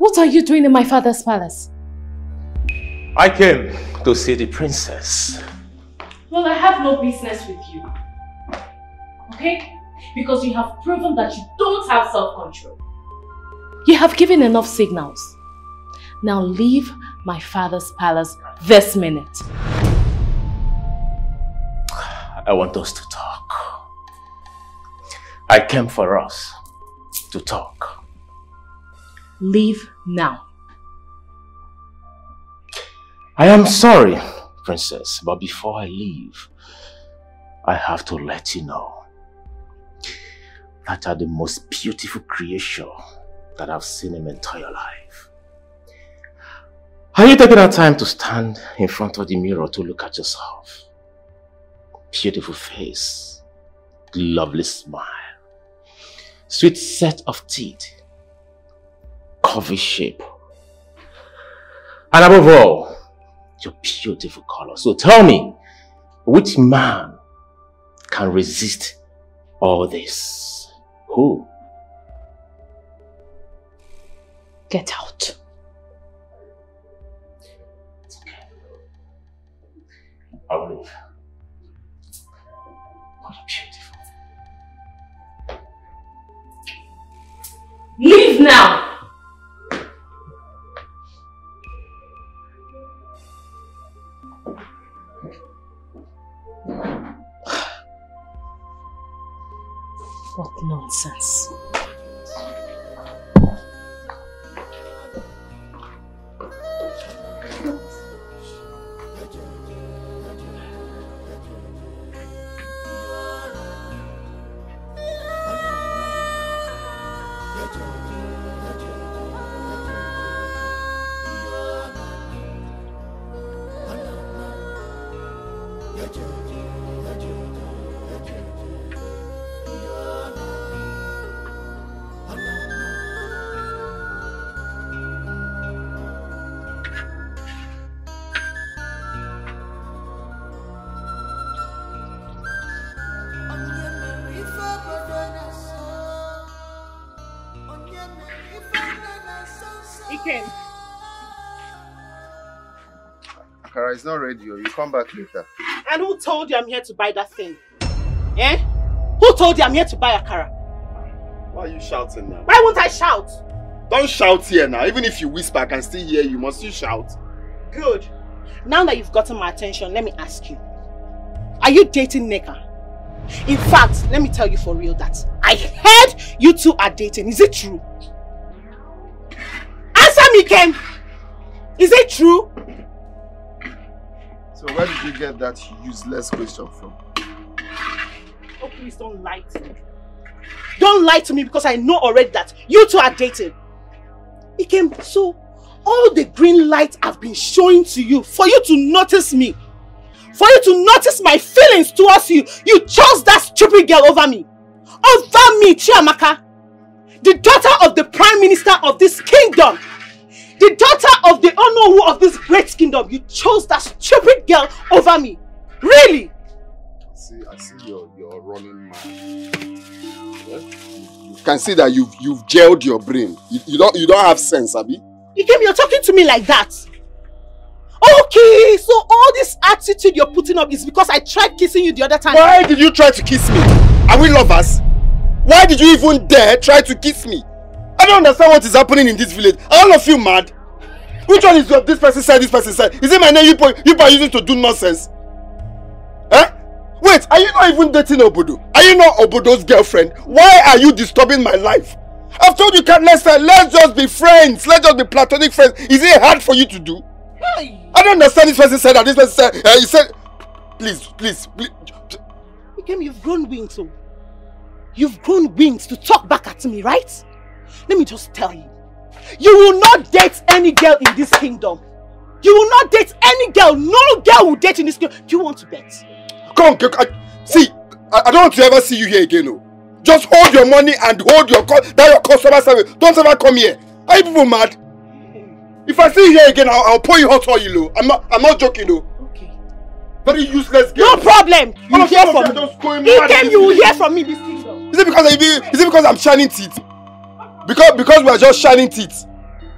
What are you doing in my father's palace? I came to see the princess. Well, I have no business with you. Okay? Because you have proven that you don't have self-control. You have given enough signals. Now leave my father's palace this minute. I want us to talk. I came for us to talk. Leave now. I am sorry, princess, but before I leave, I have to let you know that you are the most beautiful creation that I've seen in my entire life. Are you taking that time to stand in front of the mirror to look at yourself? Beautiful face, lovely smile, sweet set of teeth, curvy shape, and above all, your beautiful color. So tell me, which man can resist all this? Who? Get out. It's okay. I'll leave. What a beautiful. Leave now! What nonsense. Akara is not ready. You come back later. And who told you I'm here to buy that thing? Eh? Who told you I'm here to buy Akara? Why are you shouting now? Why won't I shout? Don't shout here now. Even if you whisper, I can still hear you. Must you shout? Good. Now that you've gotten my attention, let me ask you. Are you dating Nneka? In fact, let me tell you for real that I heard you two are dating. Is it true? Answer me, Ken! Is it true? So where did you get that useless question from? Oh, please don't lie to me. Don't lie to me because I know already that you two are dating. Ikem, so all the green lights I've been showing to you for you to notice me, for you to notice my feelings towards you, you chose that stupid girl over me. Over me, Chiamaka. The daughter of the Prime Minister of this kingdom. The daughter of the Onowu of this great kingdom. You chose that stupid girl over me. Really? I see you're running mad. Yeah? You can see that you've gelled your brain. You don't have sense, Abi. You're talking to me like that. Okay, so all this attitude you're putting up is because I tried kissing you the other time. Why did you try to kiss me? Are we lovers? Why did you even dare try to kiss me? I don't understand what is happening in this village. Are all of you mad? Which one is this person said, this person said? Is it my name you are using to do nonsense? Eh? Wait, are you not even dating Obodo? Are you not Obodo's girlfriend? Why are you disturbing my life? I've told you let's just be friends. Let's just be platonic friends. Is it hard for you to do? Hey. I don't understand this person said that. This person said, he said, please. Ikem, you've grown wings, so. You've grown wings to talk back at me, right? Let me just tell you. You will not date any girl in this kingdom. You will not date any girl. No girl will date in this kingdom. Do you want to bet? Come on, see, I don't want to ever see you here again. No. Just hold your money and hold your customer service. Don't ever come here. Are you people mad? If I see you here again, I'll pour you hot oil. I'm not joking, though. Okay. Very useless girl. No problem. You will hear from me. Ikem, you will hear from me this kingdom. Is it because I'm shining teeth? Because we are just shining teeth.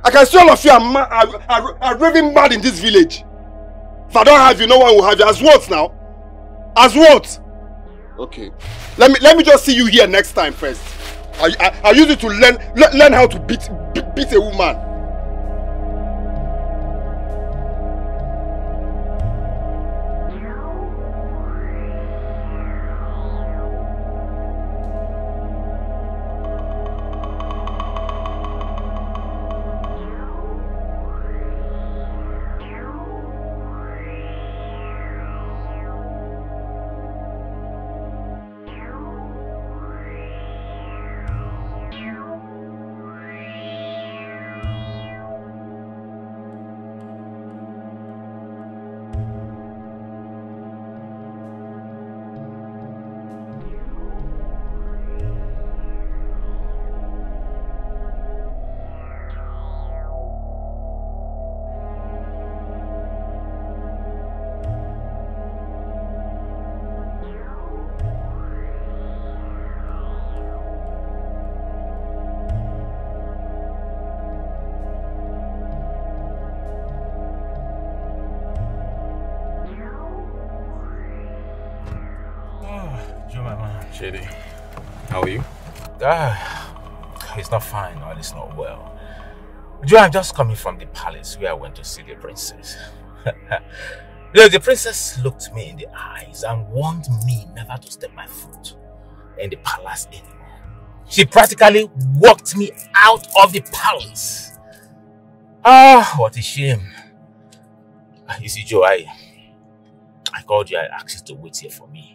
I can see all of you are raving mad in this village. If I don't have you, no one will have you. As what now? As what? Okay. Let me just see you here next time first. I use it to learn how to beat a woman. Shady, how are you? He's not fine, or he's not well. Joe, I'm just coming from the palace where I went to see the princess. The princess looked me in the eyes and warned me never to step my foot in the palace anymore. She practically walked me out of the palace. What a shame. You see, Joe, I called you, I asked you to wait here for me.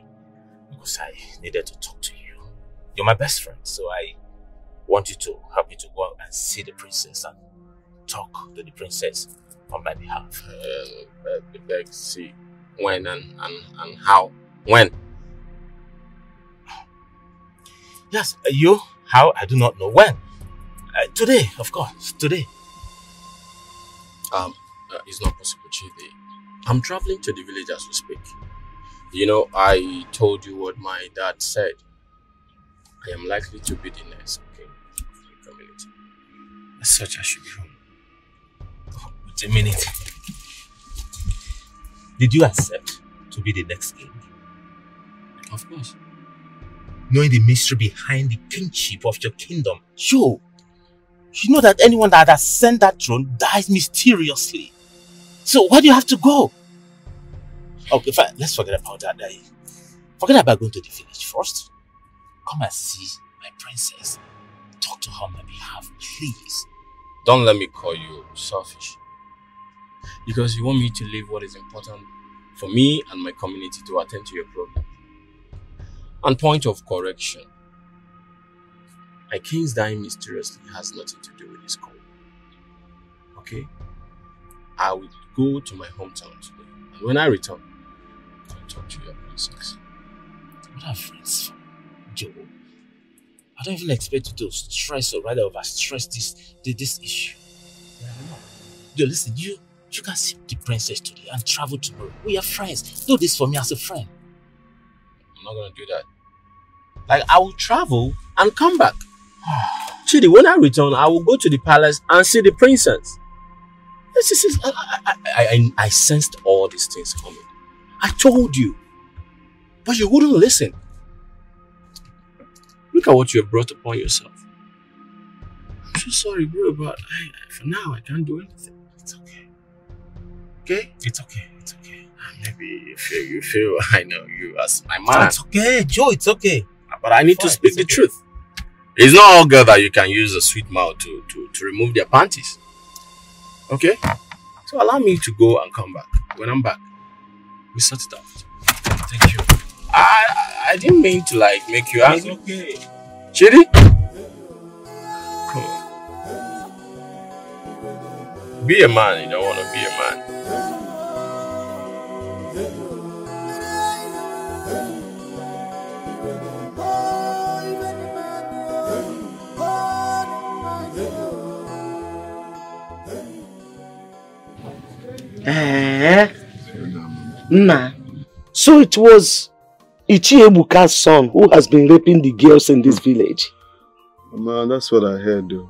Because I needed to talk to you. You're my best friend, so I want you to help me to go out and see the princess and talk to the princess on my behalf. See, when and how? When? Yes, you? How? I do not know. When? Today, of course. Today. It's not possible, Chidi. I'm traveling to the village as we speak. You know, I told you what my dad said. I am likely to be the next king of the community. As such, I should be home. Oh, wait a minute. Did you accept to be the next king? Of course. Knowing the mystery behind the kingship of your kingdom, sure. You know that anyone that has ascended that throne dies mysteriously. So why do you have to go? Okay, fine. Let's forget about that. Forget about going to the village first. Come and see my princess. Talk to her on my behalf, please. Don't let me call you selfish. Because you want me to leave what is important for me and my community to attend to your problem. And point of correction. My king's dying mysteriously has nothing to do with this call. Okay? I will go to my hometown today. And when I return, talk to your princess. What are friends for, Joe? I don't even expect you to stress or rather overstress this issue. Joe, listen, you can see the princess today and travel tomorrow. We are friends. Do this for me as a friend. I'm not gonna do that. Like, I will travel and come back. Chidi, when I return, I will go to the palace and see the princess. I sensed all these things coming. I told you, but you wouldn't listen. Look at what you have brought upon yourself. I'm so sorry, bro, but for now, I can't do anything. It's okay. Okay? It's okay. It's okay. Maybe you feel I know you as my man. It's okay, Joe, it's okay. But I need to speak the truth. It's not all girls that you can use a sweet mouth to remove their panties. Okay? So allow me to go and come back. When I'm back, we sort it out. Thank you. I didn't mean to like make you angry. It's okay. Chidi? Come on. Be a man, you don't want to be a man. Nah. So it was Ichiebuka's son who has been raping the girls in this village. Man, that's what I heard though.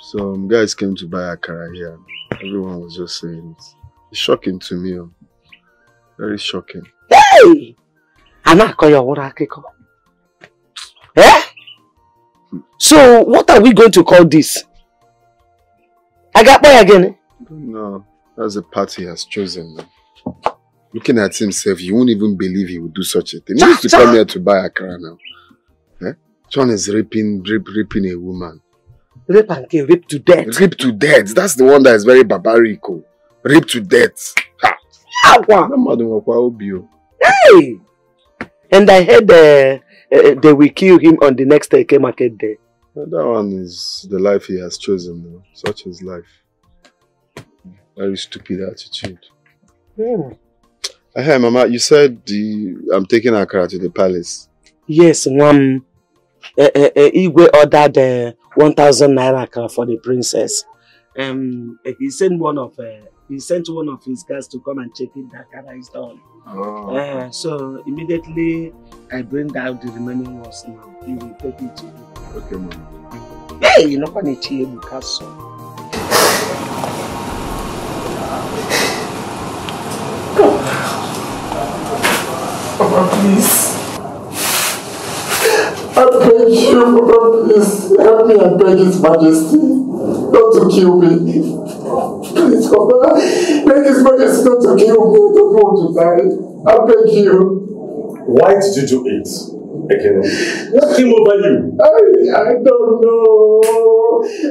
Some guys came to buy akara here. Everyone was just saying it. It's shocking to me. Very shocking. Hey! Eh? So, what are we going to call this? I got boy again? No, that's the path he has chosen. Looking at himself, you won't even believe he would do such a thing. He used to come here to buy akara now. Eh? John is raping a woman. Rape and kill, rape to death. Rape to death. That's the one that is very barbaric. Rape to death. Ha! Hey! And I heard they will kill him on the next Eke market day. That one is the life he has chosen, though. Such is life. Very stupid attitude. Hey, Mama, you said I'm taking Akara to the palace. Yes, Igwe ordered 1,000 naira Akara for the princess. He sent one of his guys to come and check if the Akara is done. Oh. So immediately I bring out the remaining ones now. He will take it to you. Okay, Mama. Hey, you're not going to cheer because Papa, please. I beg you, Papa, please. Help me and beg His Majesty not to kill me. Please, Papa, beg His Majesty not to kill me. I don't want to die. I beg you. Why did you do it? What came over you? I don't know.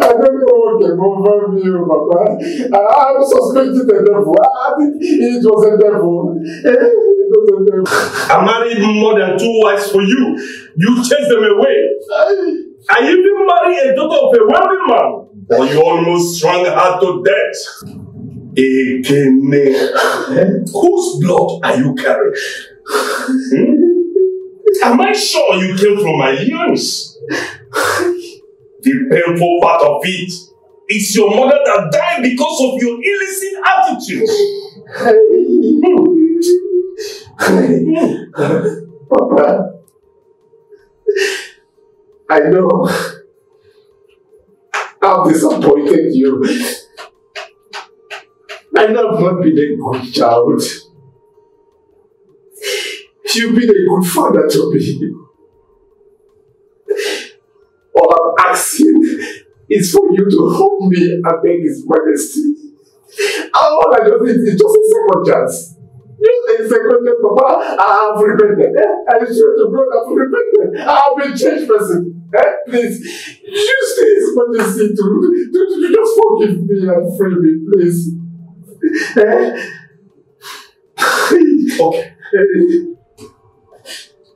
I don't know what came over me, Papa. I'm suspecting the devil. I think it was a devil. It was a devil. I married more than 2 wives for you. You chased them away. I even married a daughter of a wealthy man. But you almost strung her to death. Whose blood are you carrying? Am I sure you came from my lineage? The painful part of it is your mother that died because of your illicit attitude. Papa, I know I've disappointed you. I know I've not been a good child. You've been a good father to me. All I'm asking is for you to help me and beg His Majesty. All I just need is just a second chance. Just a second chance, Papa. I have repented. I swear to God, I've repented. I'll be a changed person. Please, use His Majesty to just forgive me and free me, please. Okay.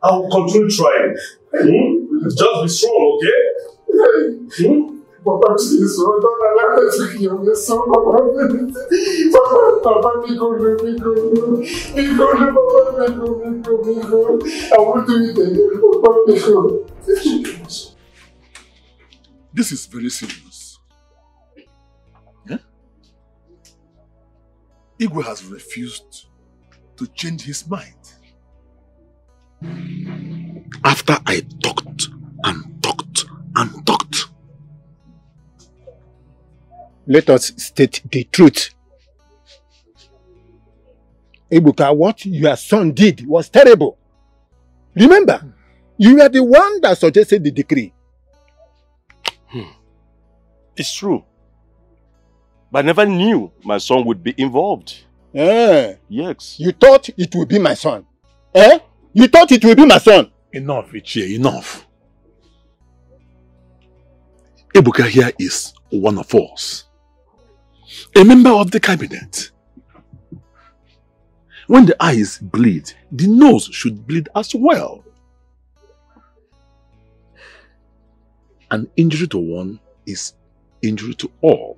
I'll continue trying. Just be strong, okay? Papa, please, don't allow me to kill me. So, Papa, please. Papa, be good, be good. Be good, Papa, be good. I won't do it again. Papa, be good. This is very serious. Yeah? Igwe has refused to change his mind. After I talked and talked and talked. Let us state the truth. Ebuka, what your son did was terrible. Remember, you were the one that suggested the decree. It's true. But I never knew my son would be involved. Yes. You thought it would be my son. You thought it would be my son. Enough, Ichie, enough. Ebuka here is one of us. A member of the cabinet. When the eyes bleed, the nose should bleed as well. An injury to one is injury to all.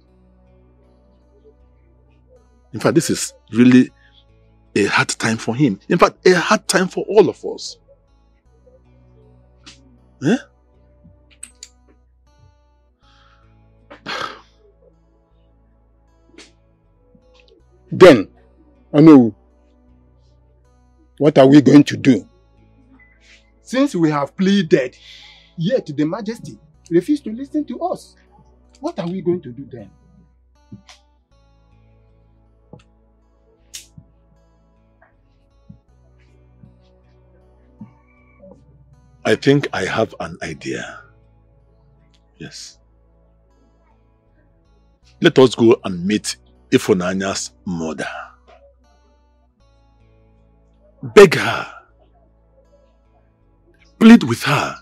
In fact, this is really a hard time for him. In fact, a hard time for all of us. Then, Anu, what are we going to do? Since we have pleaded, yet the Majesty refused to listen to us. What are we going to do then? I think I have an idea. Yes. Let us go and meet Ifunanya's mother. Beg her. Plead with her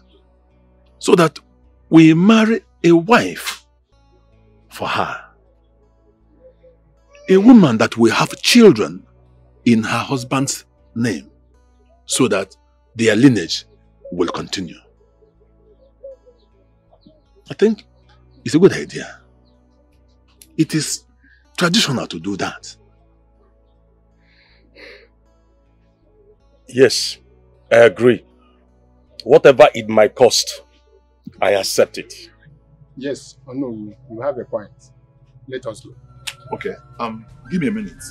so that we marry a wife for her. A woman that will have children in her husband's name so that their lineage will continue. I think it's a good idea. It is traditional to do that. Yes, I agree. Whatever it might cost, I accept it. Yes, oh no, you have a point. Let us go. Okay, give me a minute.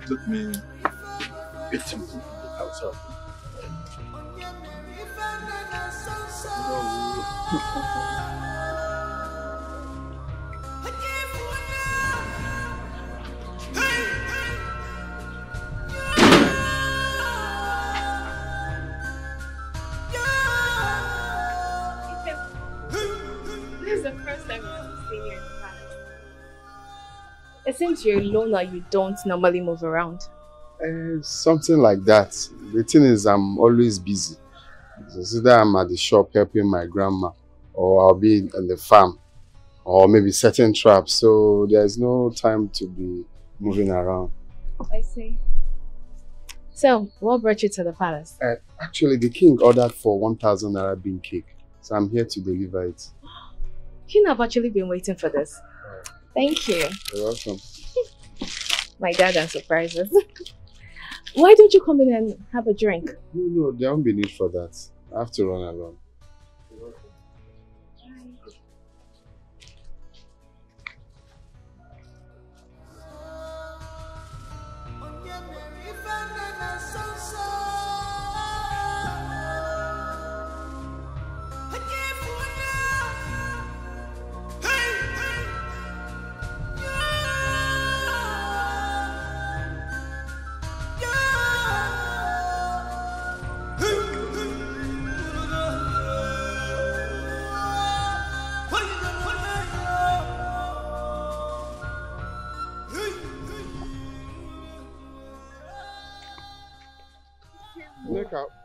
Let me get him outside. This is the first time I'm seeing you in the palace. It seems you're alone or you don't normally move around. Something like that. The thing is, I'm always busy. So either I'm at the shop helping my grandma, or I'll be on the farm, or maybe setting traps. So there's no time to be moving around. I see. So, what brought you to the palace? Actually, the king ordered for 1,000 Naira bean cake. So I'm here to deliver it. King, I've actually been waiting for this. Thank you. You're welcome. My dad and surprises. Why don't you come in and have a drink? No, there won't be need for that. I have to run alone.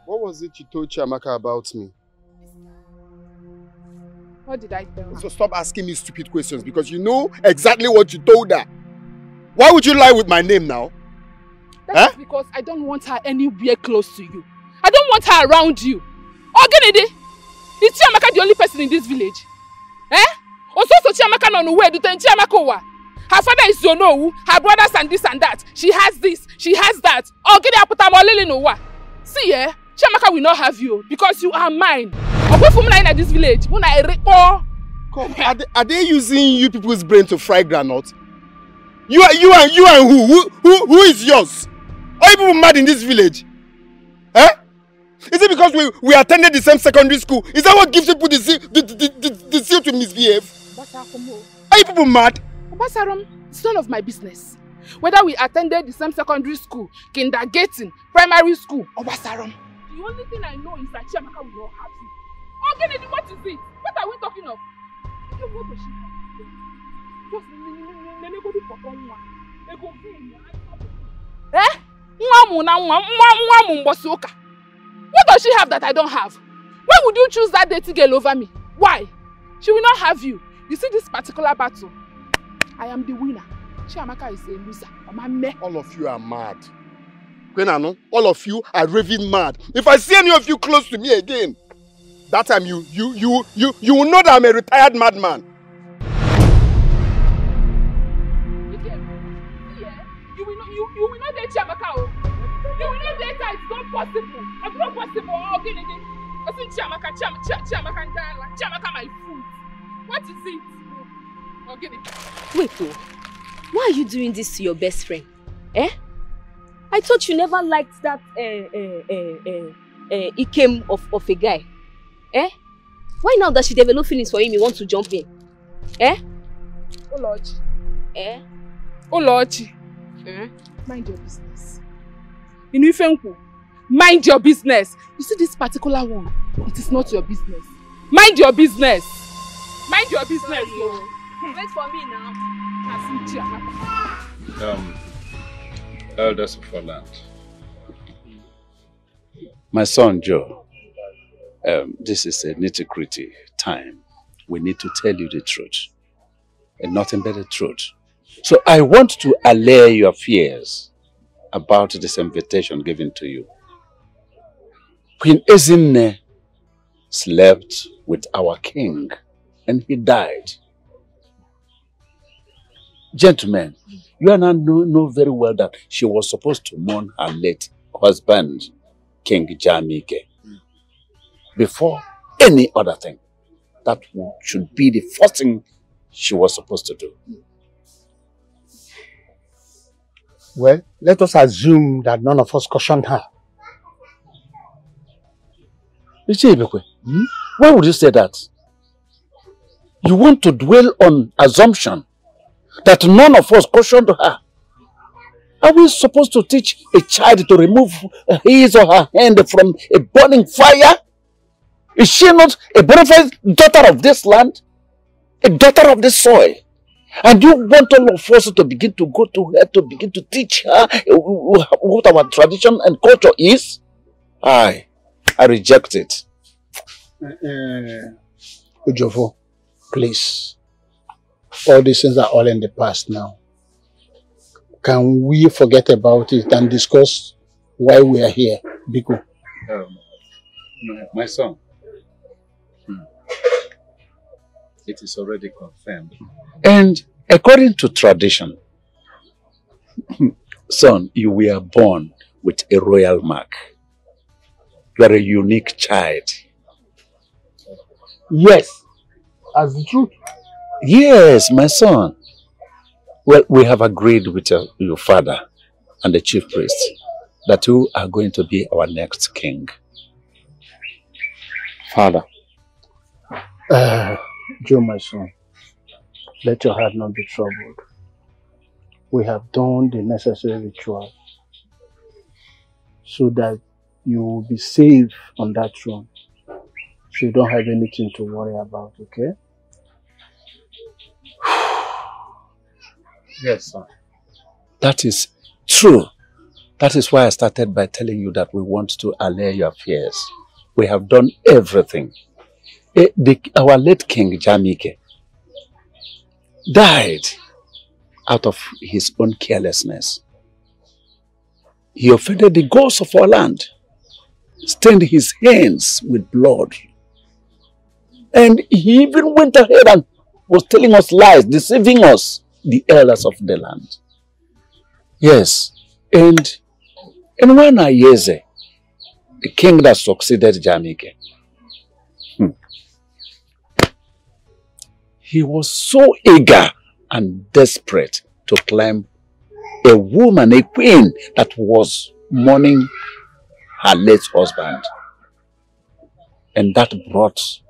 What was it you told Chiamaka about me? What did I tell her? So stop asking me stupid questions because you know exactly what you told her. Why would you lie with my name now? That's because I don't want her anywhere close to you. I don't want her around you. Ogenede, is Chiamaka the only person in this village? Also Chiamaka no know where to turn Chiamaka wa. Her father is Zonowu, her brothers and this and that. She has this, she has that. Ogenede aputamolele no wa. See, Chiamaka will not have you because you are mine. Away from me in this village. Come, are they using you people's brain to fry granite? You and who? Who is yours? Are you people mad in this village? Is it because we attended the same secondary school? Is that what gives people the zeal to misbehave? Are you people mad? Obasarom, it's none of my business. Whether we attended the same secondary school, kindergarten, primary school, Obasarom. The only thing I know is that Chiamaka will not have you. Ogenede, what is it? What are we talking of? What does she have that I don't have? Why would you choose that dirty girl over me? Why? She will not have you. You see this particular battle? I am the winner. Chiamaka is a loser. All of you are mad. Kwenano, all of you are raving mad. If I see any of you close to me again, that time you will know that I'm a retired madman. You will not date Chiamaka. You will not date her. It's not possible. It's not possible. I think Chiamaka my food. What is it? Wait, why are you doing this to your best friend? I thought you never liked that Ikem of a guy. Why now that she developed feelings for him, you want to jump in? Olochi. Eh? Olochi. Mind your business. Inufenku, mind your business. You see this particular one, it is not your business. Mind your business. Mind your business. Wait for me now. Elders of our land. My son Joe, this is a nitty-gritty time. We need to tell you the truth, and nothing but the truth. So I want to allay your fears about this invitation given to you. Queen Ezinne slept with our king, and he died. Gentlemen, you and I know very well that she was supposed to mourn her late husband, King Jamike, before any other thing. That should be the first thing she was supposed to do. Well, let us assume that none of us cautioned her. Why would you say that? You want to dwell on assumption that none of us cautioned her. Are we supposed to teach a child to remove his or her hand from a burning fire? Is she not a bona fide daughter of this land? A daughter of this soil? And you want all of us to begin to go to her, to begin to teach her what our tradition and culture is? I reject it. Ujofo, please. All these things are all in the past now. Can we forget about it and discuss why we are here, Biko? My son, it is already confirmed. And according to tradition, son, you were born with a royal mark. You are a unique child. Yes, as the truth. Yes, my son. Well, we have agreed with your father and the chief priest that you are going to be our next king. Father. Joe, my son, let your heart not be troubled. We have done the necessary ritual so that you will be safe on that throne. So you don't have anything to worry about, okay? Yes, sir. That is true. That is why I started by telling you that we want to allay your fears. We have done everything. Our late king, Jamike, died out of his own carelessness. He offended the gods of our land, stained his hands with blood. And he even went ahead and was telling us lies, deceiving us, the elders of the land. Yes, and Nwana Yeze, the king that succeeded Jamike, he was so eager and desperate to claim a woman, a queen that was mourning her late husband. And that brought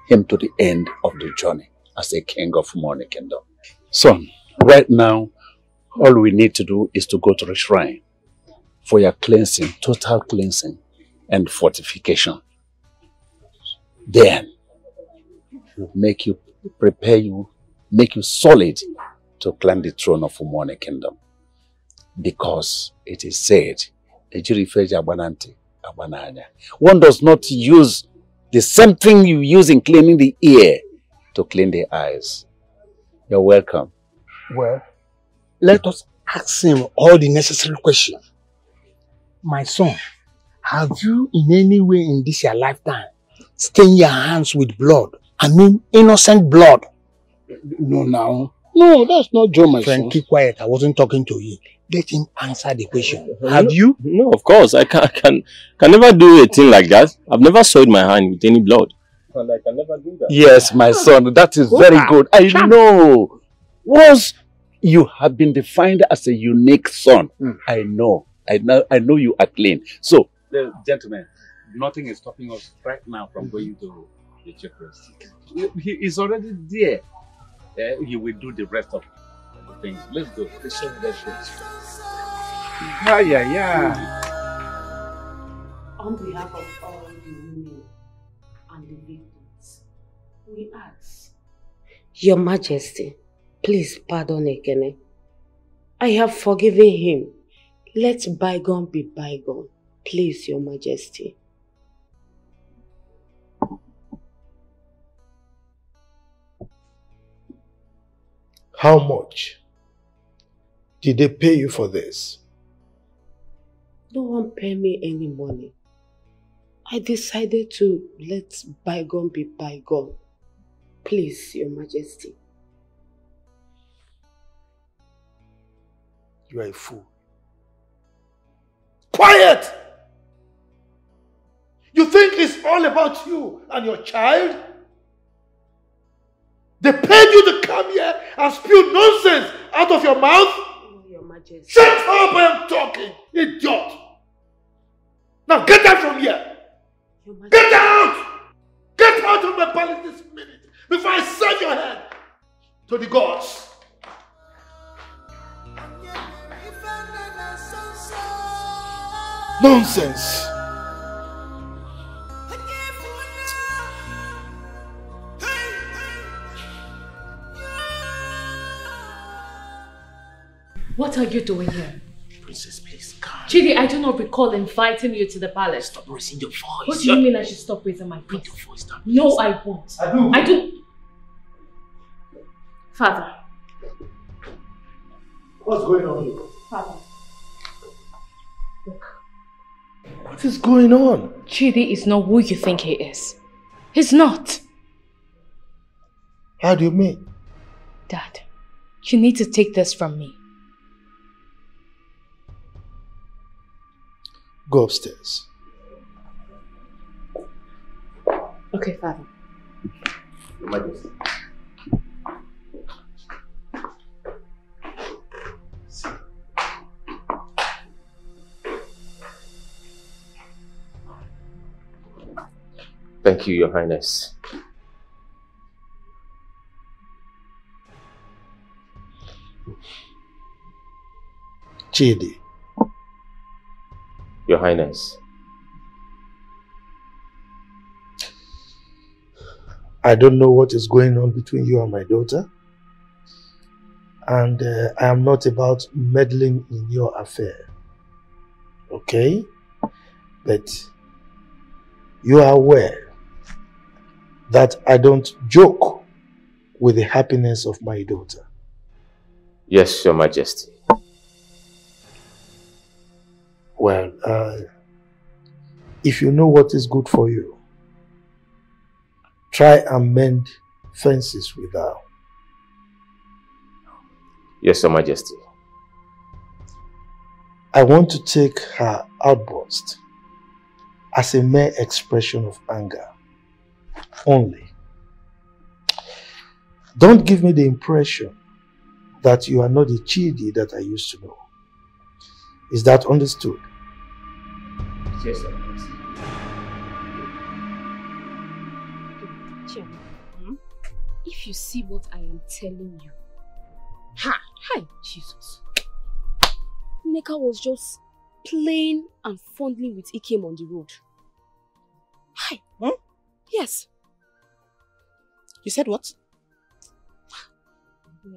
him to the end of the journey as a king of Umone Kingdom. Son, right now, all we need to do is to go to the shrine for your cleansing, total cleansing and fortification. Then, we'll make you, prepare you, make you solid to climb the throne of Umone Kingdom. Because it is said, one does not use the same thing you use in cleaning the ear to clean the eyes. You're welcome. Well, let us ask him all the necessary questions. My son, have you in any way in this your lifetime stained your hands with blood? I mean innocent blood. No, now. No, that's not Joe, my friend. Keep quiet. I wasn't talking to you. Let him answer the question. Have you? No, of course. I can never do a thing like that. I've never soiled my hand with any blood. And I can never do that. Yes, my son, that is very good. I know. Once you have been defined as a unique son, I know you are clean. So, gentlemen, nothing is stopping us right now from going to the chief priest. He is already there. he will do the rest of the things. Let's go. Let's go. Yeah. On behalf of all the women and the victims, we ask. Your Majesty, please pardon Ekene. I have forgiven him. Let bygone be bygone. Please, Your Majesty. How much did they pay you for this? No one pay me any money. I decided to let bygone be bygone. Please, Your Majesty. You are a fool. Quiet! You think it's all about you and your child? They paid you to come here and spew nonsense out of your mouth? No, Your Majesty. Shut up! I am talking, idiot! Now get out from here! Get out! Get out of my palace this minute before I send your head to the gods! Nonsense! What are you doing here? Princess, please, calm. Chidi, I do not recall inviting you to the palace. Stop raising your voice. What do you mean I should stop raising my voice? Bring your voice down. No, I won't. I do. Father. What's going on here? Father. Look. What is going on? Chidi is not who you think he is. He's not. How do you mean? Dad, you need to take this from me. Go upstairs. Okay, Father. Your Majesty. Thank you, Your Highness. Chidi. Your Highness. I don't know what is going on between you and my daughter. And I am not about meddling in your affair. Okay? But you are aware that I don't joke with the happiness of my daughter. Yes, Your Majesty. Well, if you know what is good for you, try and mend fences with her. Yes, Your Majesty. I want to take her outburst as a mere expression of anger only. Don't give me the impression that you are not the Chidi that I used to know. Is that understood? Yes, Your Majesty. If you see what I am telling you. Hi, Jesus. Nneka was just playing and fondling with Ikem on the road. Hi. Yes. You said what?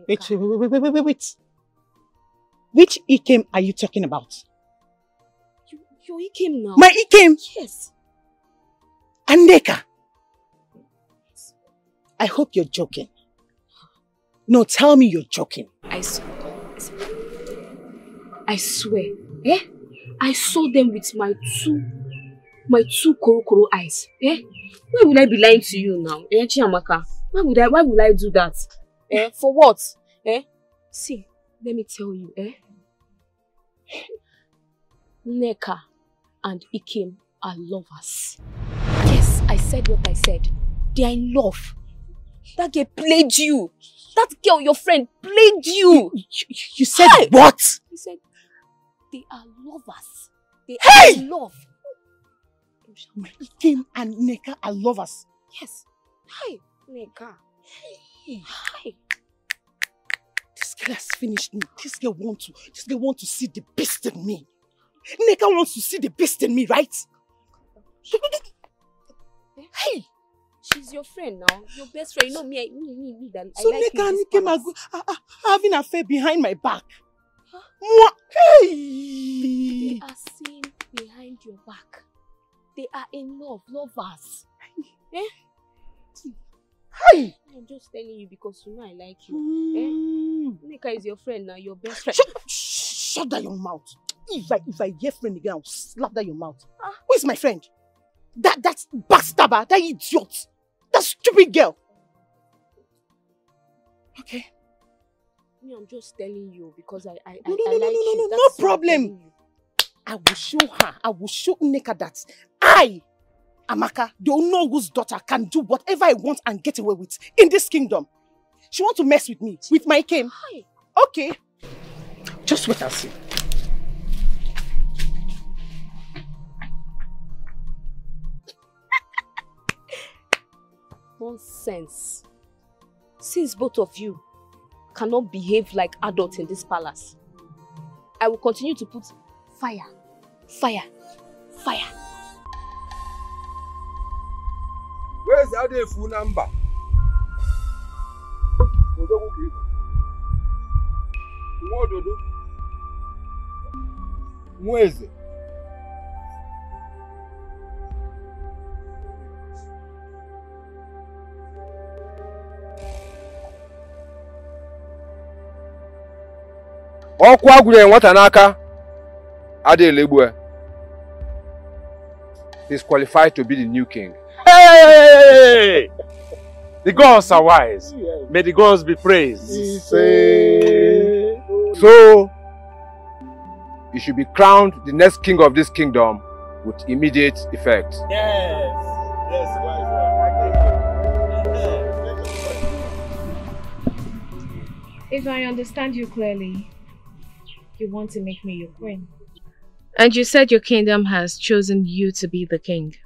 Nneka. Wait. Which Ikem are you talking about? Your Ikem now. My Ikem? Yes. Nneka. I hope you're joking. No, tell me you're joking. I swear. Eh? I saw them with my two koro eyes. Eh? Why would I be lying to you now? Eh, Chiamaka? Why would I do that? Eh? For what? Eh? See, let me tell you, eh? Nneka and Ikem are lovers. Yes, I said what I said. They are in love. That girl played you. That girl, your friend, played you. You said what? He said they are lovers. They are in love. My Ikem and Nneka are lovers. Yes. Hi, Nneka. Hi. girl has finished me. This girl want to see the beast in me. Nneka wants to see the beast in me, right? Hey! She's your friend now. Your best friend. You know me, that So I like Nneka you. came having an affair behind my back. Huh? Hey! They are seeing behind your back. They are in love, lovers. Eh? Hey! I'm just telling you because you know I like you. Nneka is your friend now, your best friend. Shut down your mouth. If I hear friend again, I'll slap down your mouth. Who is my friend? That backstabber, that idiot, that stupid girl. Okay. Me, I'm just telling you because I like No, you. No problem. I will show her. I will show Nneka that I, Amaka, the Onogu's daughter, can do whatever I want and get away with in this kingdom. She wants to mess with me, with my cane. Okay. Just wait and see. Nonsense. Since both of you cannot behave like adults in this palace, I will continue to put fire, fire, fire. Where's the other phone number? Where is it? Ọkụ agwụrụ nwata n'aka adịghị egbu. He's qualified to be the new king. Hey! The gods are wise. May the gods be praised. So, you should be crowned the next king of this kingdom with immediate effect. Yes, wise one. If I understand you clearly, you want to make me your queen. And you said your kingdom has chosen you to be the king.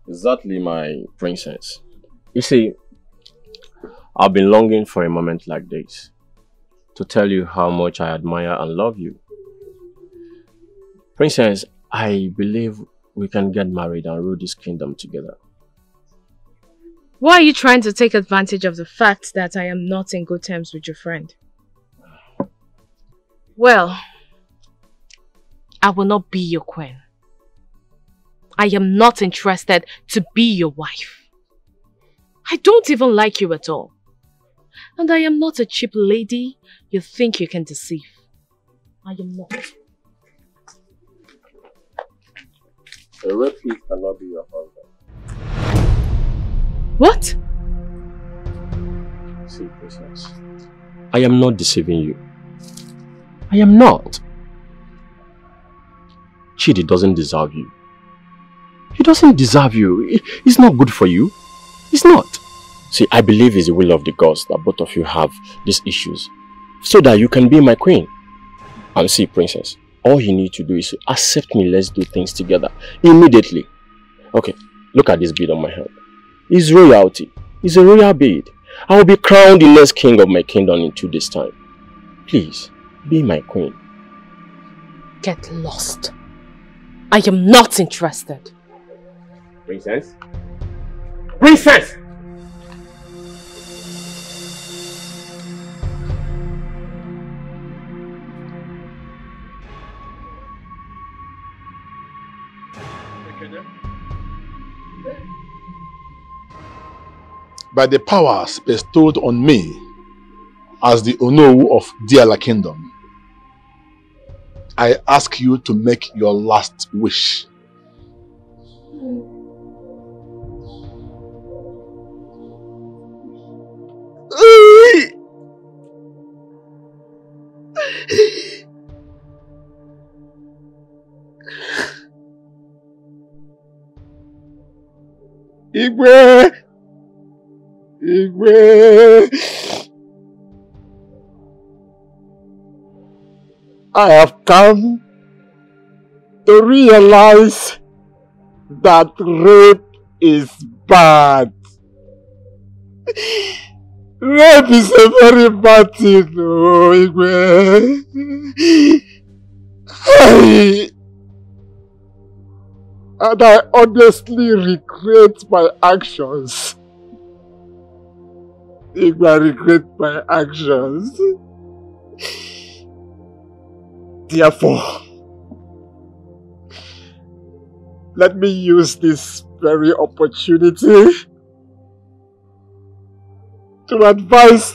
Exactly, my princess. You see, I've been longing for a moment like this to tell you how much I admire and love you. Princess, I believe we can get married and rule this kingdom together. Why are you trying to take advantage of the fact that I am not in good terms with your friend? Well, I will not be your queen. I am not interested to be your wife. I don't even like you at all. And I am not a cheap lady you think you can deceive. I am not. A rapist cannot be your husband. What? See, princess, I am not deceiving you. I am not. Chidi doesn't deserve you. He doesn't deserve you. It's not good for you. It's not. See, I believe it's the will of the gods that both of you have these issues so that you can be my queen. And see, princess, all you need to do is to accept me. Let's do things together immediately. Okay, look at this bead on my hand. It's royalty. It's a royal bead. I will be crowned the next king of my kingdom in 2 days' time. Please, be my queen. Get lost. I am not interested. Princess? Princess! By the powers bestowed on me as the Onowu of Diala Kingdom, I ask you to make your last wish. Igwe! I have come to realize that rape is bad. Rape is a very bad thing, oh, Igwe. And I honestly regret my actions. Igwe, I regret my actions. Therefore, let me use this very opportunity to advise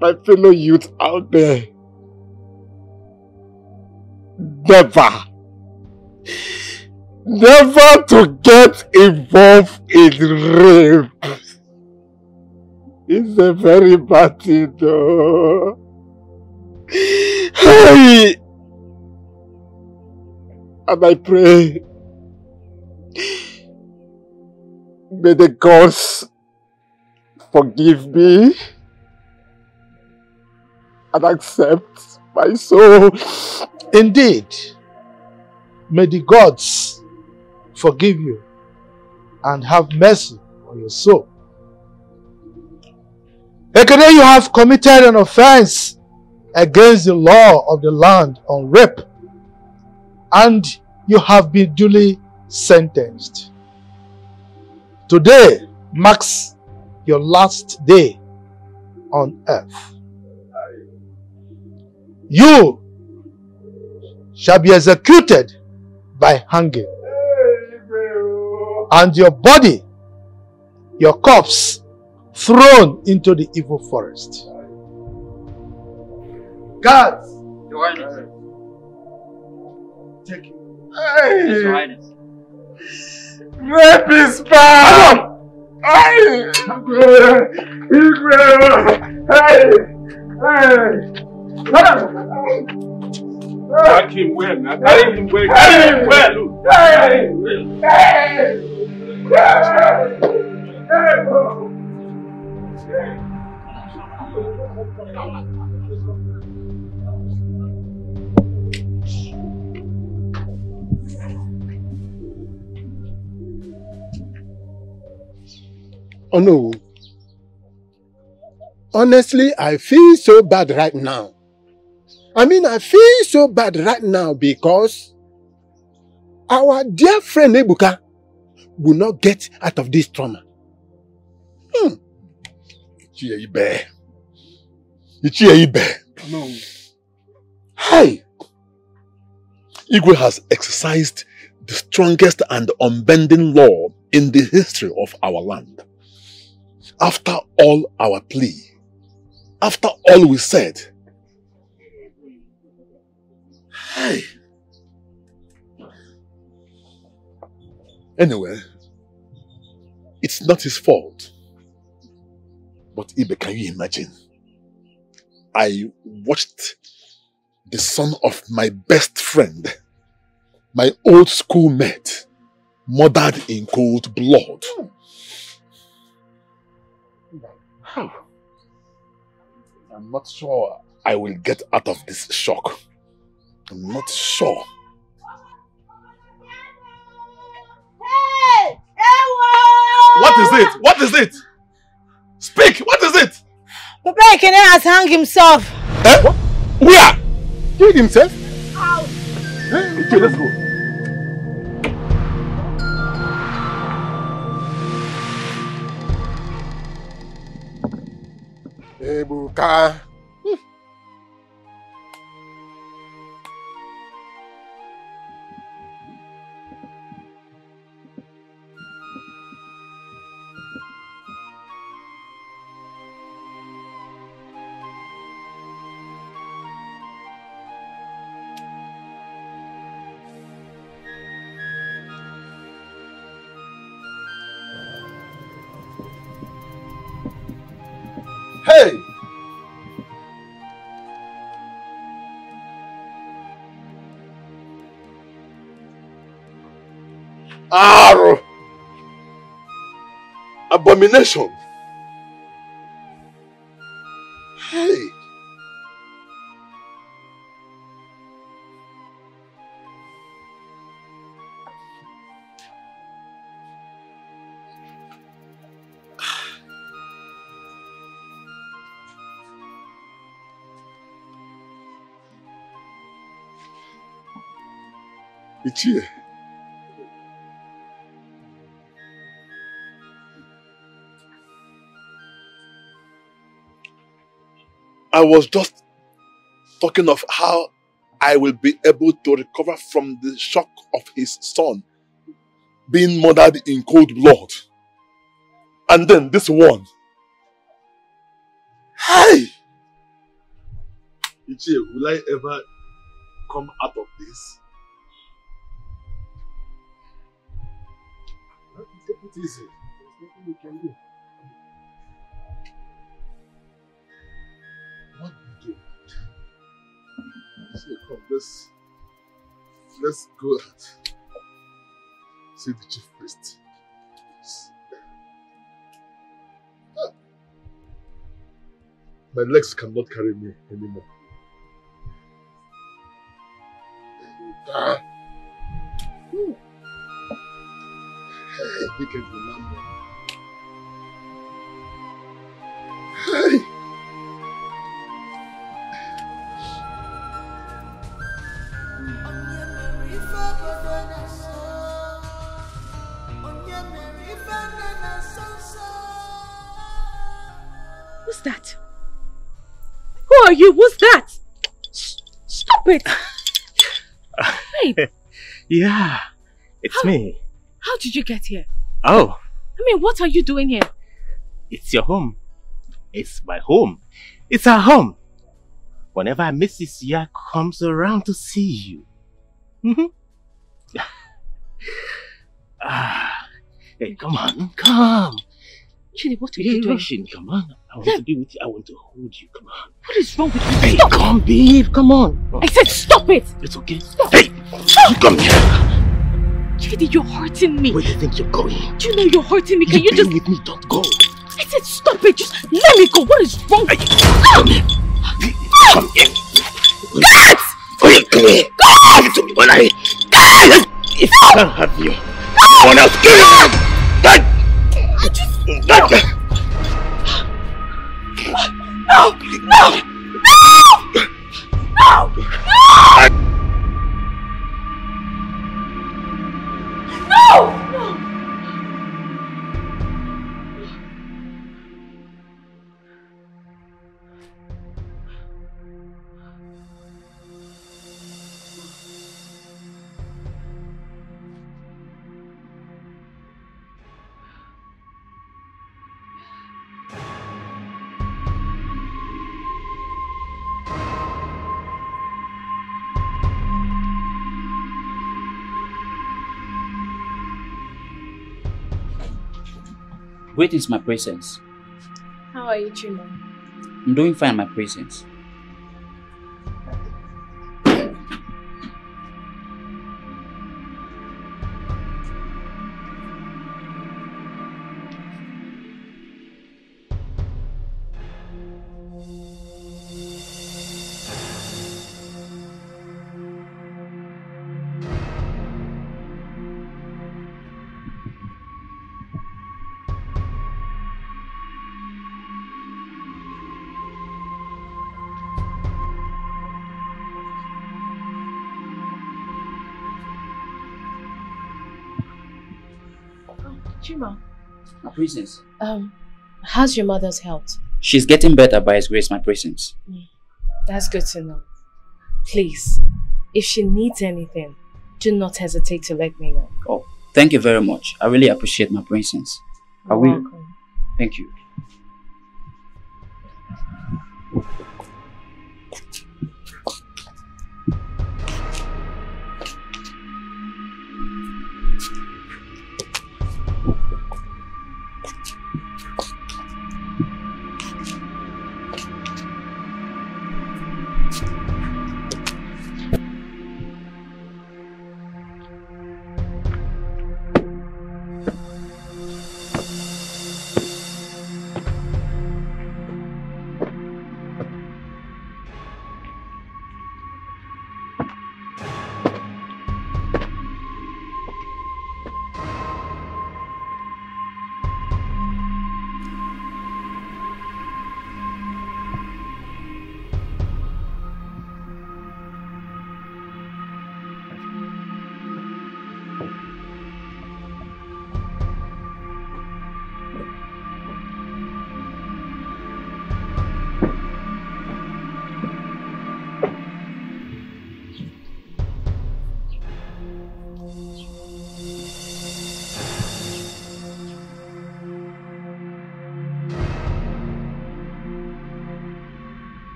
my fellow youth out there. Never to get involved in rape. It's a very bad thing, though. Hey! And I pray, may the gods forgive me and accept my soul. Indeed, may the gods forgive you and have mercy on your soul. Ekene, you have committed an offense against the law of the land on rape, and you have been duly sentenced. Today marks your last day on earth. You shall be executed by hanging, and your body, your corpse, thrown into the evil forest. Guards! Your Highness. Take it. Yes, Your Highness. Rape is bad! Carry him well, now. Carry him well. Carry him well. Oh no. Honestly, I feel so bad right now. I feel so bad right now because our dear friend Ebuka will not get out of this trauma. No. Hey! Igwe has exercised the strongest and unbending law in the history of our land. After all our plea, after all we said, hey. Anyway, it's not his fault. But Ibe, can you imagine? I watched the son of my best friend, my old schoolmate, murdered in cold blood. I'm not sure I will get out of this shock. I'm not sure. Hey! What is it? What is it? Speak! What is it? Papa Ekene has hung himself. Eh? Where? Killed himself? Out. Okay, let's go. Ebuka. Hey! Arrow! Abomination! Hey! Ichie. I was just talking of how I will be able to recover from the shock of his son being murdered in cold blood. And then this one. Hey! Ichie, will I ever come out of this? Take it easy. There's nothing we can do. What do you do? Say, come, let's go and see the chief priest. My legs cannot carry me anymore. Hey, he can remember. Hey! Who's that? Who are you? Who's that? Stop it! Hey! Yeah, it's me. How did you get here? Oh, I mean, what are you doing here? it's your home. It's my home. It's our home. Whenever Mrs. Ya comes around to see you. Hey, come on, come. Chidi, what are you doing? Rushing, come on. I want to be with you. I want to hold you. Come on. What is wrong with you? Hey, Stop. come, babe. Come on. I said stop it. It's okay. Stop. Hey, you come here. Chidi, you're hurting me. Where do you think you're going? Do you know you're hurting me? Can you play just... with me? Don't go. I said stop it. Just let me go. What is wrong with you? Come here. Come here. What? Come here. Give it to me when I... If I can't have you, someone else give it. No! No! No! No! No! Greetings, my presence. How are you, Chima? I'm doing fine, my presence. Chima. My presence. How's your mother's health? She's getting better by His grace, my presence. That's good to know. Please, if she needs anything, do not hesitate to let me know. Oh, thank you very much. I really appreciate my presence. I will. Welcome. Thank you.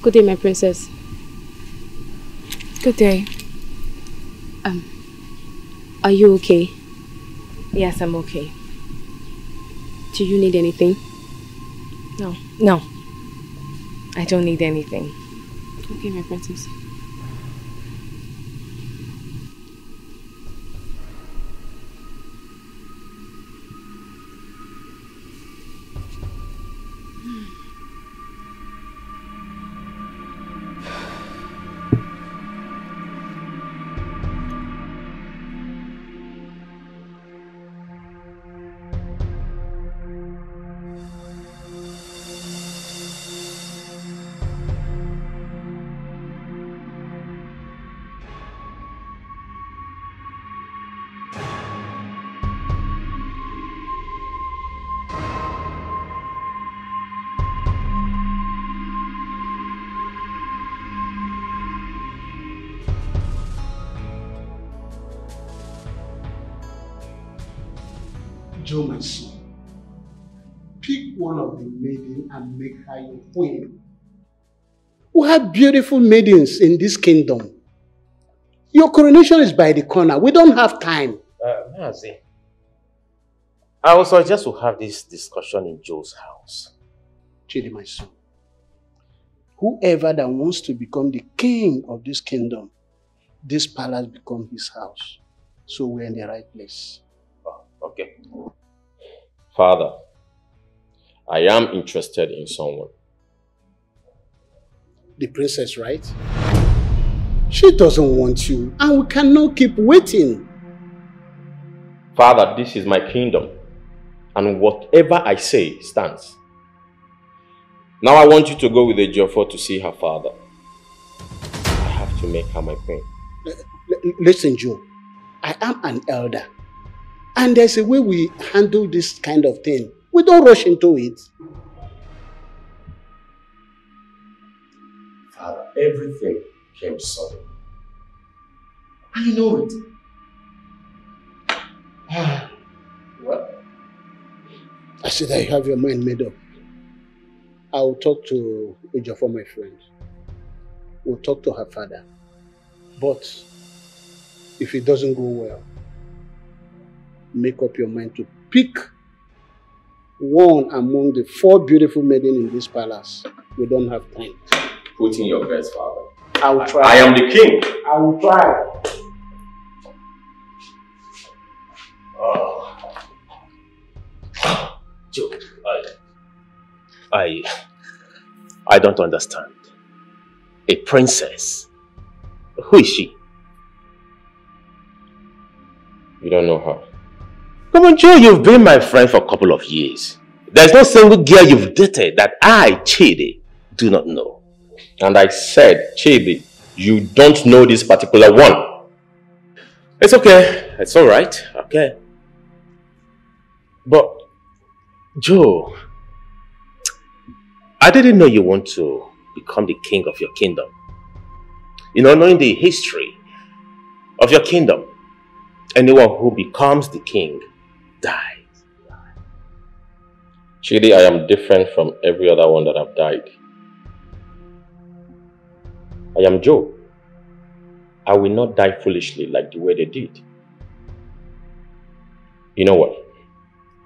Good day, my princess. Good day. Are you okay? Yes, I'm okay. Do you need anything? No. I don't need anything. Okay, my princess. Joe, my son, pick one of the maidens and make her your queen. We have beautiful maidens in this kingdom. Your coronation is by the corner. We don't have time. Mazi, I would suggest we have this discussion in Joe's house. Chidi, my son, whoever that wants to become the king of this kingdom, this palace becomes his house. So we're in the right place. Oh, okay. Father, I am interested in someone. The princess, right? She doesn't want you, and we cannot keep waiting. Father, this is my kingdom, and whatever I say stands. Now I want you to go with Ejiofor to see her father. I have to make her my queen. Listen, Joe, I am an elder, and there's a way we handle this kind of thing. We don't rush into it. Father, everything came sudden. And you know it. What? I see that you have your mind made up. I will talk to Ejiofor, my friend. We'll talk to her father. But if it doesn't go well, make up your mind to pick one among the 4 beautiful maidens in this palace. We don't have time. Put in your best, Father. I will try. I am the king. I will try. Joe, I don't understand. A princess? Who is she? You don't know her. Come on, Joe, you've been my friend for a couple of years. There's no single girl you've dated that I, Chidi, do not know. And I said, Chidi, you don't know this particular one. It's okay. It's alright. Okay. But, Joe, I didn't know you want to become the king of your kingdom. You know, knowing the history of your kingdom, anyone who becomes the king dies. Chidi, I am different from every other one that have died. I am Joe. I will not die foolishly like the way they did. You know what?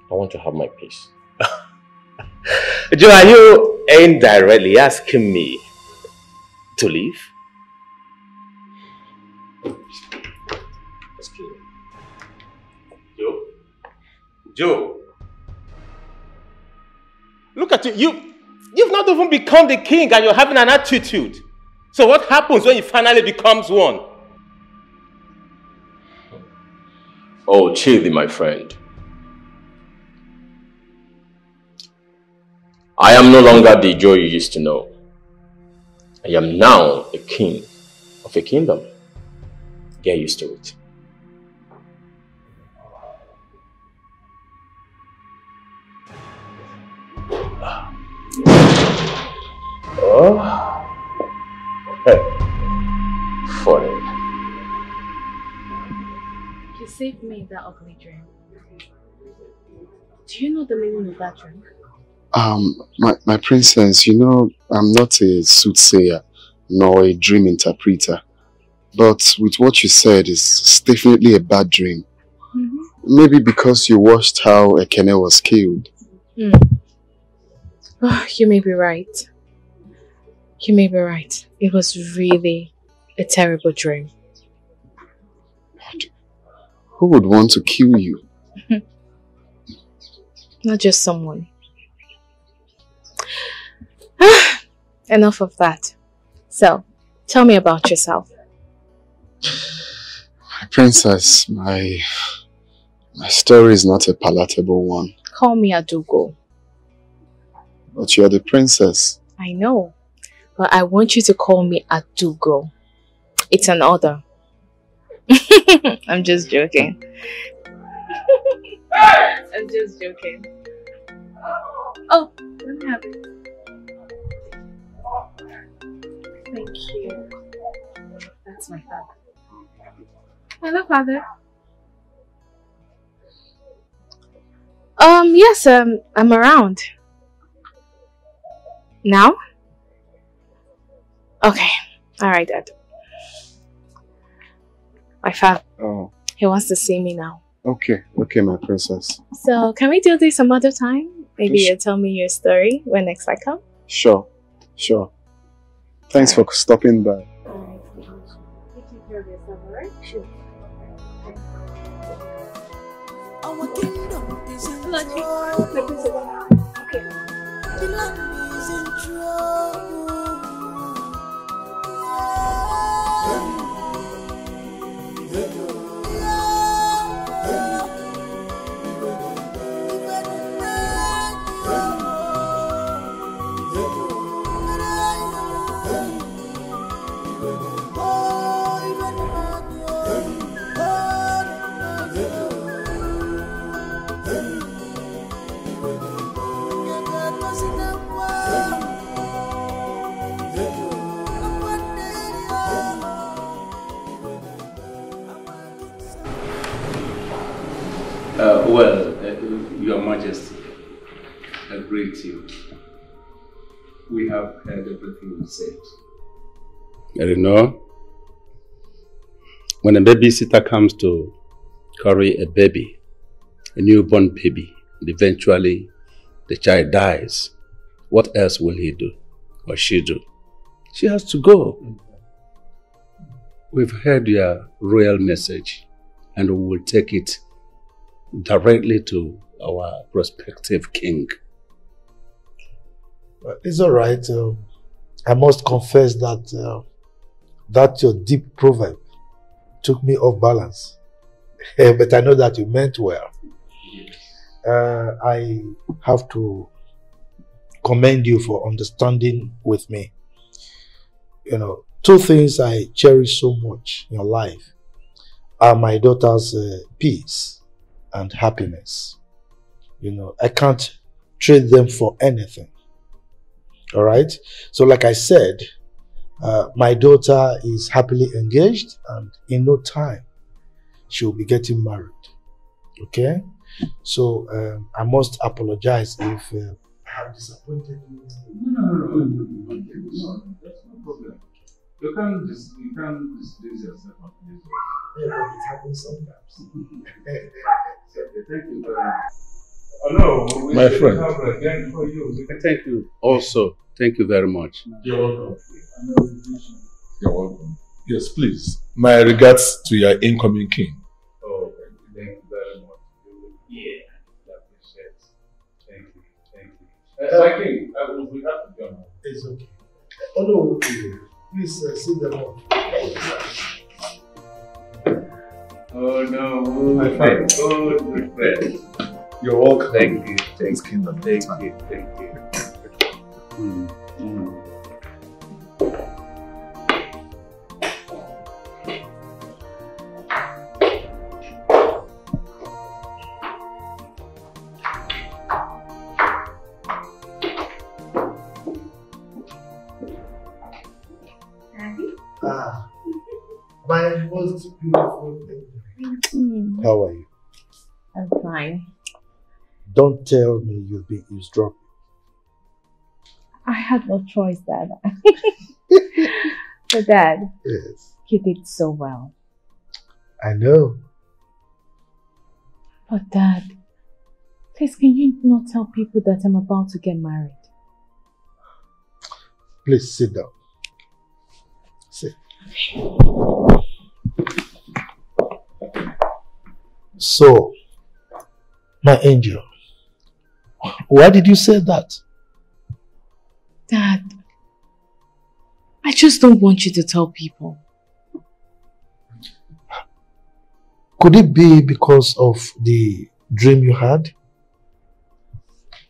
I want to have my peace. Joe, are you indirectly asking me to leave? Joe, look at you. You've not even become the king and you're having an attitude. So what happens when he finally becomes one? Oh, Chidi, my friend. I am no longer the Joe you used to know. I am now a king of a kingdom. Get used to it. Oh. Funny. You saved me in that ugly dream. Do you know the meaning of that dream? My princess, you know, I'm not a soothsayer nor a dream interpreter. But with what you said, it's definitely a bad dream. Maybe because you watched how Ekene was killed. Oh, you may be right. You may be right. It was really a terrible dream. Who would want to kill you? Not just someone. Enough of that. So, tell me about yourself. My princess, my story is not a palatable one. Call me Adugo. But you're the princess. I know. But I want you to call me Adugo. It's an order. I'm just joking. I'm just joking. Oh, let me have it. Thank you. That's my father. Hello, father. Yes, I'm around. Now? Okay. Alright, Dad. My father. Oh. He wants to see me now. Okay, my princess. So, can we do this some other time? Maybe you'll tell me your story when next I come? Sure. Thanks for stopping by. Take care of yourself, alright? Sure. Our kingdom is in trouble. Okay. The land is in trouble. Your Majesty, I greet you. We have heard everything you said. You know, when a babysitter comes to carry a baby, a newborn baby, and eventually the child dies, what else will he do or she do? She has to go. We've heard your royal message and we will take it directly to our prospective king. It's all right. I must confess that that your deep proverb took me off balance. But I know that you meant well. I have to commend you for understanding with me. You know, two things I cherish so much in your life are my daughter's peace and happiness. You know, I can't trade them for anything. All right? So like I said, my daughter is happily engaged and in no time she will be getting married. Okay? So I must apologize if I have disappointed you. No, that's no problem. You can't disgrace yourself on this way. Yeah, but it happens sometimes. Thank you very much. Oh no, we my should friend. have a game for you. Thank you. Also, thank you very much. You're welcome. You're welcome. Yes, please. My regards to your incoming king. Oh, thank you very much. Yeah, I appreciate it. Thank you. My king, we have to go now. It's okay. Oh no, please sit them up. Oh no, my friend. Good friend. You're welcome. Thank you. Thanks, kingdom. Thank you. My most beautiful thing. How are you? I'm fine. Don't tell me you've been eavesdropping. I had no choice, Dad. But Dad, Yes. you did so well. I know. But Dad, please can you not tell people that I'm about to get married? Please sit down. Sit. So, my angel, why did you say that? Dad, I just don't want you to tell people. Could it be because of the dream you had?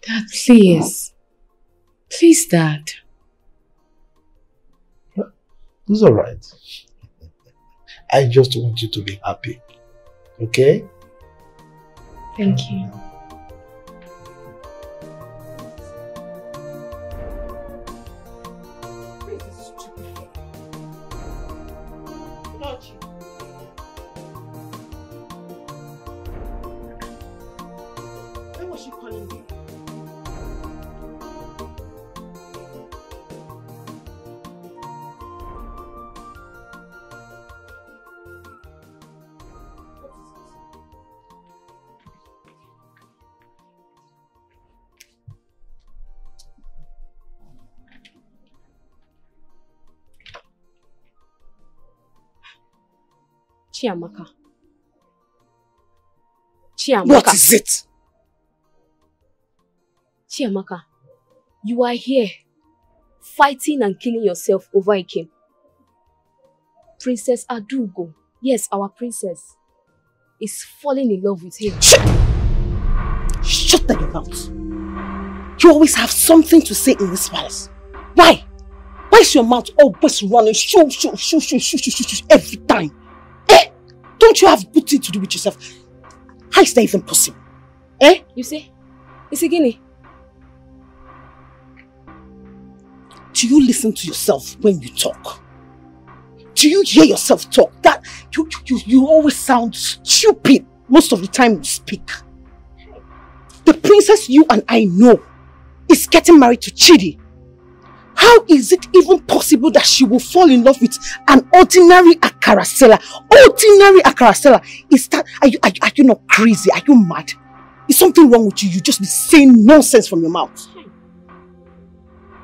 Dad, please. Please, Dad. It's alright. I just want you to be happy. Okay? Thank you. When was she calling me? Chiamaka. Chiamaka. What is it? Chiamaka, you are here fighting and killing yourself over Ikem. Princess Adugo, yes, our princess, is falling in love with him. Shut your mouth. You always have something to say in this palace. Why? Why is your mouth always running shoo every time? Eh? Don't you have good thing to do with yourself? How is that even possible? Eh? You see? Isigini. Do you listen to yourself when you talk? Do you hear yourself talk? That you always sound stupid most of the time you speak. The princess you and I know is getting married to Chidi. How is it even possible that she will fall in love with an ordinary Akara seller? Ordinary Akara seller? Is that, are you not crazy? Are you mad? Is something wrong with you? You just be saying nonsense from your mouth.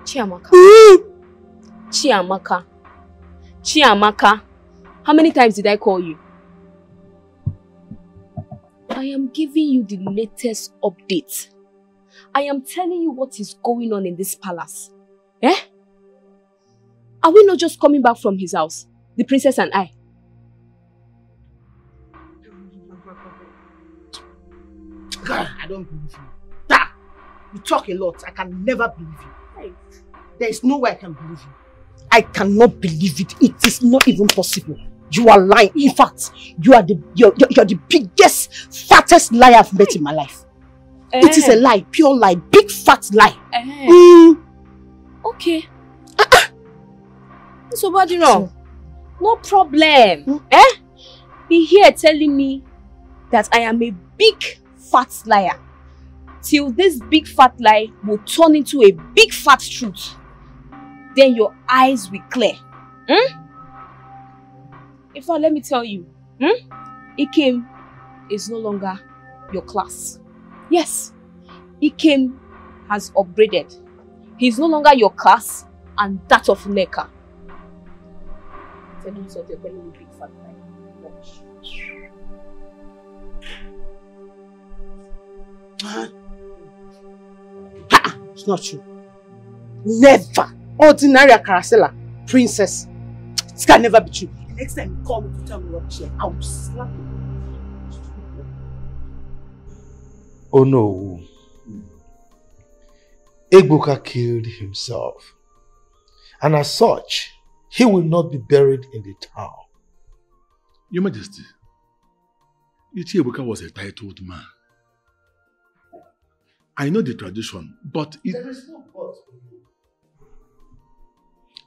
Chiamaka. Chiamaka. Chiamaka. How many times did I call you? I am giving you the latest update. I am telling you what is going on in this palace. Eh? Are we not just coming back from his house? The princess and I. God, I don't believe you. Da! You talk a lot. I can never believe you. There is no way I can believe you. I cannot believe it. It is not even possible. You are lying. In fact, you're the biggest, fattest liar I've met in my life. It is a lie, pure lie, big fat lie. Okay. So what do you know? No problem. Eh? Be here telling me that I am a big fat liar. Till this big fat lie will turn into a big fat truth. Then your eyes will clear. In fact, let me tell you, Ikem is no longer your class. Yes, Ikem has upgraded. He's no longer your class and that of Neka. Tell me something, you're calling me big fat lie. Watch. It's not true. Never. Ordinary Akarasela, princess. This can never be true. The next time you call me to tell me what shit, I will slap you. Oh no. Egbuka killed himself. And as such, he will not be buried in the town. Your Majesty, Ichi Egbuka was a titled man. I know the tradition, but There is no but.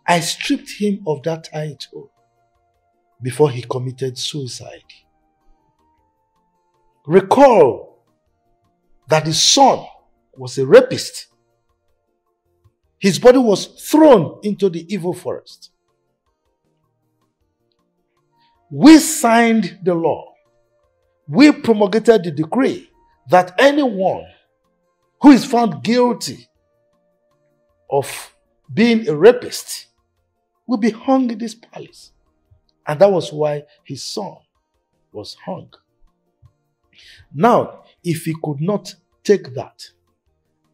I stripped him of that title before he committed suicide. Recall that his son was a rapist. his body was thrown into the evil forest. We signed the law. We promulgated the decree that anyone who is found guilty of being a rapist will be hung in this palace. And that was why his son was hung. Now, if he could not take that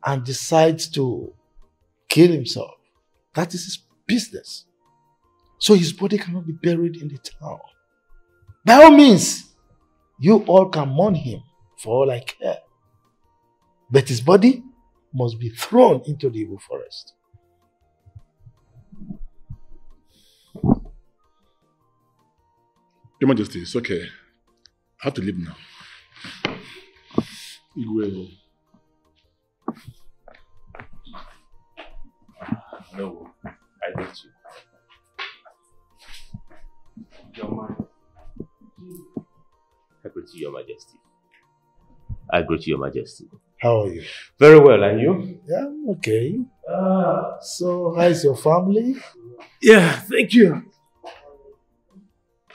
and decides to kill himself, that is his business. So his body cannot be buried in the town. By all means, you all can mourn him for all I care. But his body must be thrown into the evil forest. Your Majesty, it's okay. I have to leave now. Igwe. No, I greet you. I greet you, Your Majesty. I greet you, Your Majesty. How are you? Very well, and you? Yeah, I'm okay. So, how is your family? Yeah, thank you.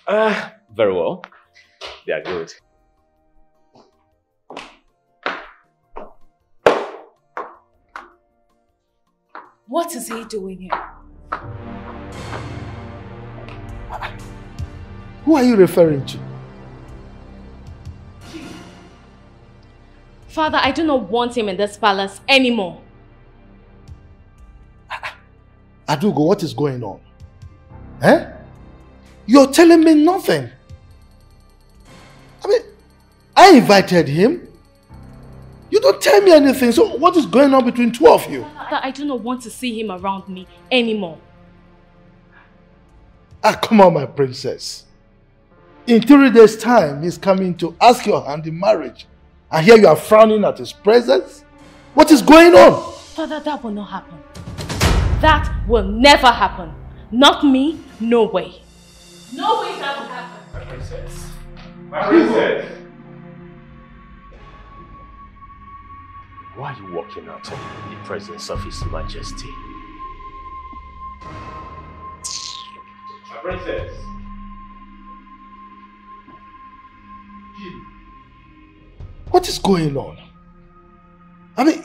Very well. They are good. What is he doing here? Who are you referring to? Father, I do not want him in this palace anymore. Adugo, what is going on? Eh? You're telling me nothing. I mean, I invited him. You don't tell me anything. So what is going on between two of you? Father, I do not want to see him around me anymore. Come on, my princess. In 3 days' time, he's coming to ask your hand in marriage. And here you are frowning at his presence? What is going on? Father, that will not happen. That will never happen. Not me, no way. No way that will happen. My princess. My princess. Why are you walking out in the presence of His Majesty? My princess. What is going on? I mean,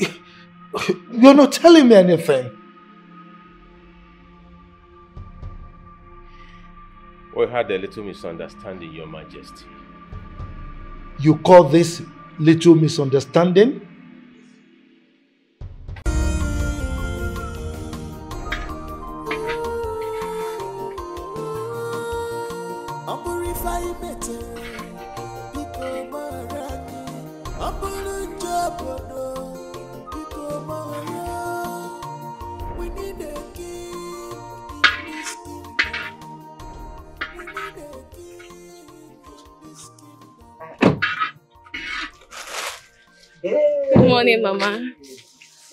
you're not telling me anything. We had a little misunderstanding, Your Majesty. You call this little misunderstanding? Good morning, Mama.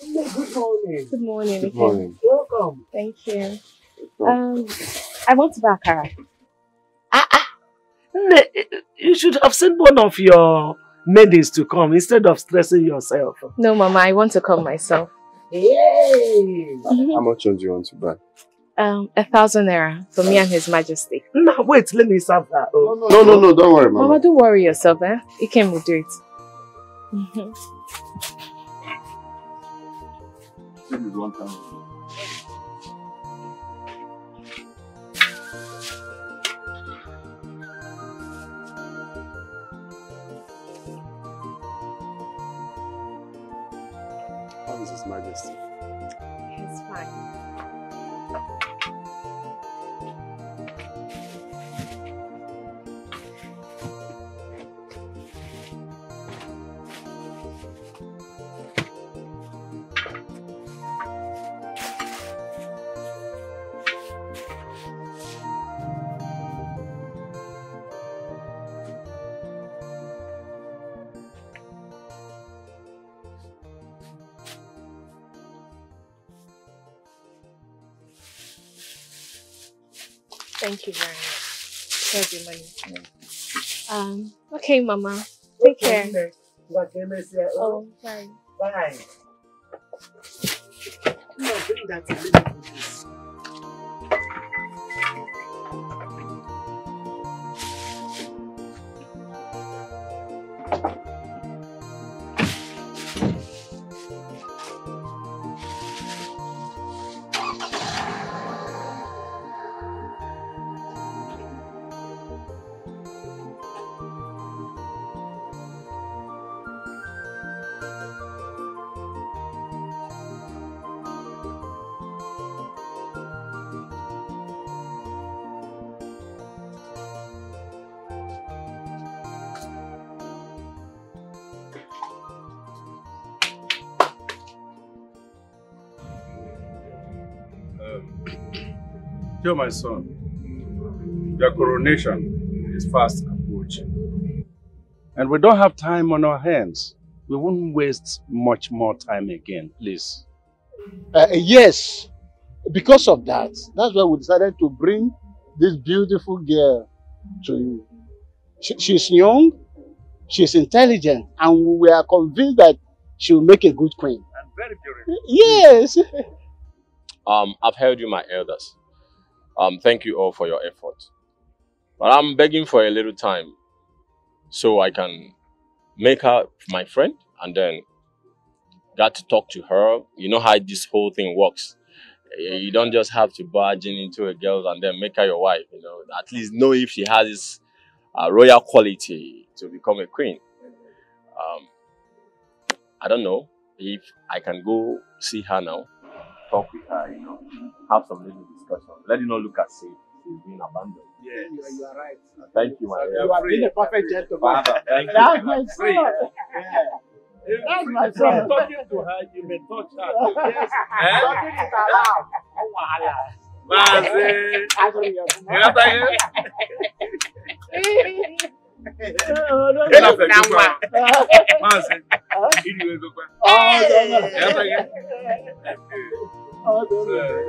Good morning. Good morning. Good morning. Welcome. Thank you. I want to buy Akara. You should have sent one of your maidens to come instead of stressing yourself. No, Mama, I want to come myself. Yay! How much do you want to buy? 1,000 naira for me and His Majesty. No, wait, let me serve that. No, don't worry, Mama. Mama, don't worry yourself, eh? Ikem will do it. This is 1,000. How is His Majesty? It's fine. Thank you very much. Here's your money. Okay, Mama. Take care. Oh, bye. Bye. bring that and let me do this. Joe, my son, your coronation is fast approaching. And we don't have time on our hands. We won't waste much more time again, please. Yes, because of that, that's why we decided to bring this beautiful girl to you. She's young, she's intelligent, and we are convinced that she will make a good queen. And very beautiful. Yes. I've heard you, my elders. Thank you all for your effort. But I'm begging for a little time so I can make her my friend and then got to talk to her. You know how this whole thing works. You don't just have to barge into a girl and then make her your wife. You know, at least know if she has this royal quality to become a queen. I don't know if I can go see her now, talk with her, you know, have some little discussion. Let it not look as if she's being abandoned. Yes, you are right. Thank you, my dear. You have been a perfect gentleman. Thank you. That's my son. That's my son. Talking to her, you may touch her. Yes. Talking is allowed.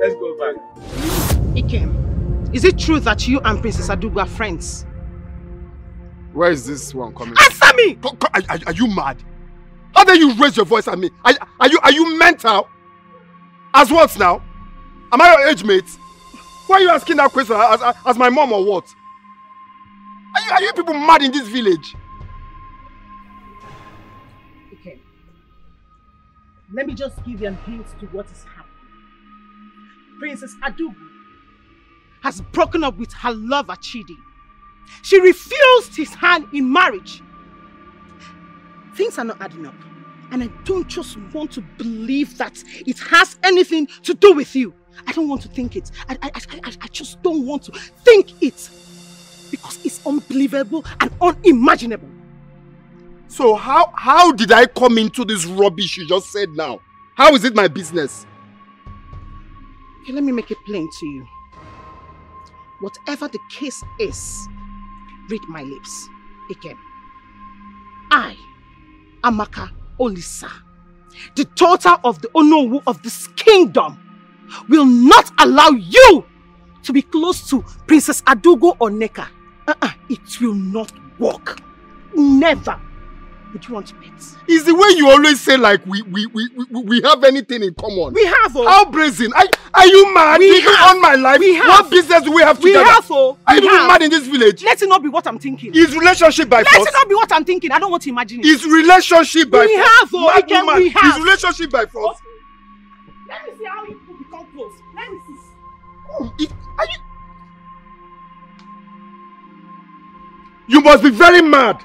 Let's go back. Ikem, is it true that you and Princess Adugu are friends? Where is this one coming Answer me! Are you mad? How dare you raise your voice at me? Are you mental? As what now? Am I your age mate? Why are you asking that question as my mom or what? Are you people mad in this village? Okay. Let me just give you a hint to what is happening. Princess Adugu has broken up with her lover Chidi. She refused his hand in marriage. Things are not adding up. And I don't just want to believe that it has anything to do with you. I don't want to think it. I just don't want to think it. Because it's unbelievable and unimaginable. So how did I come into this rubbish you just said now? How is it my business? Okay, let me make it plain to you. Whatever the case is, read my lips. Ikem. I, Amaka Olisa, the daughter of the Onowu of this kingdom, will not allow you to be close to Princess Adugu or Neka. It will not work. Never. Would you want to bet? It's the way you always say like we have anything in common. We have. Oh. How brazen? Are you mad? We have. On my life. We have. What business do we have together? We have. Oh. Are you mad in this village? Let it not be what I'm thinking. Is relationship by force? Let it not be what I'm thinking. I don't want to imagine it. Is relationship by force? We have. Oh. We have. Is relationship by force? Let me see how you people become close. Let me see. Oh, are you? You must be very mad.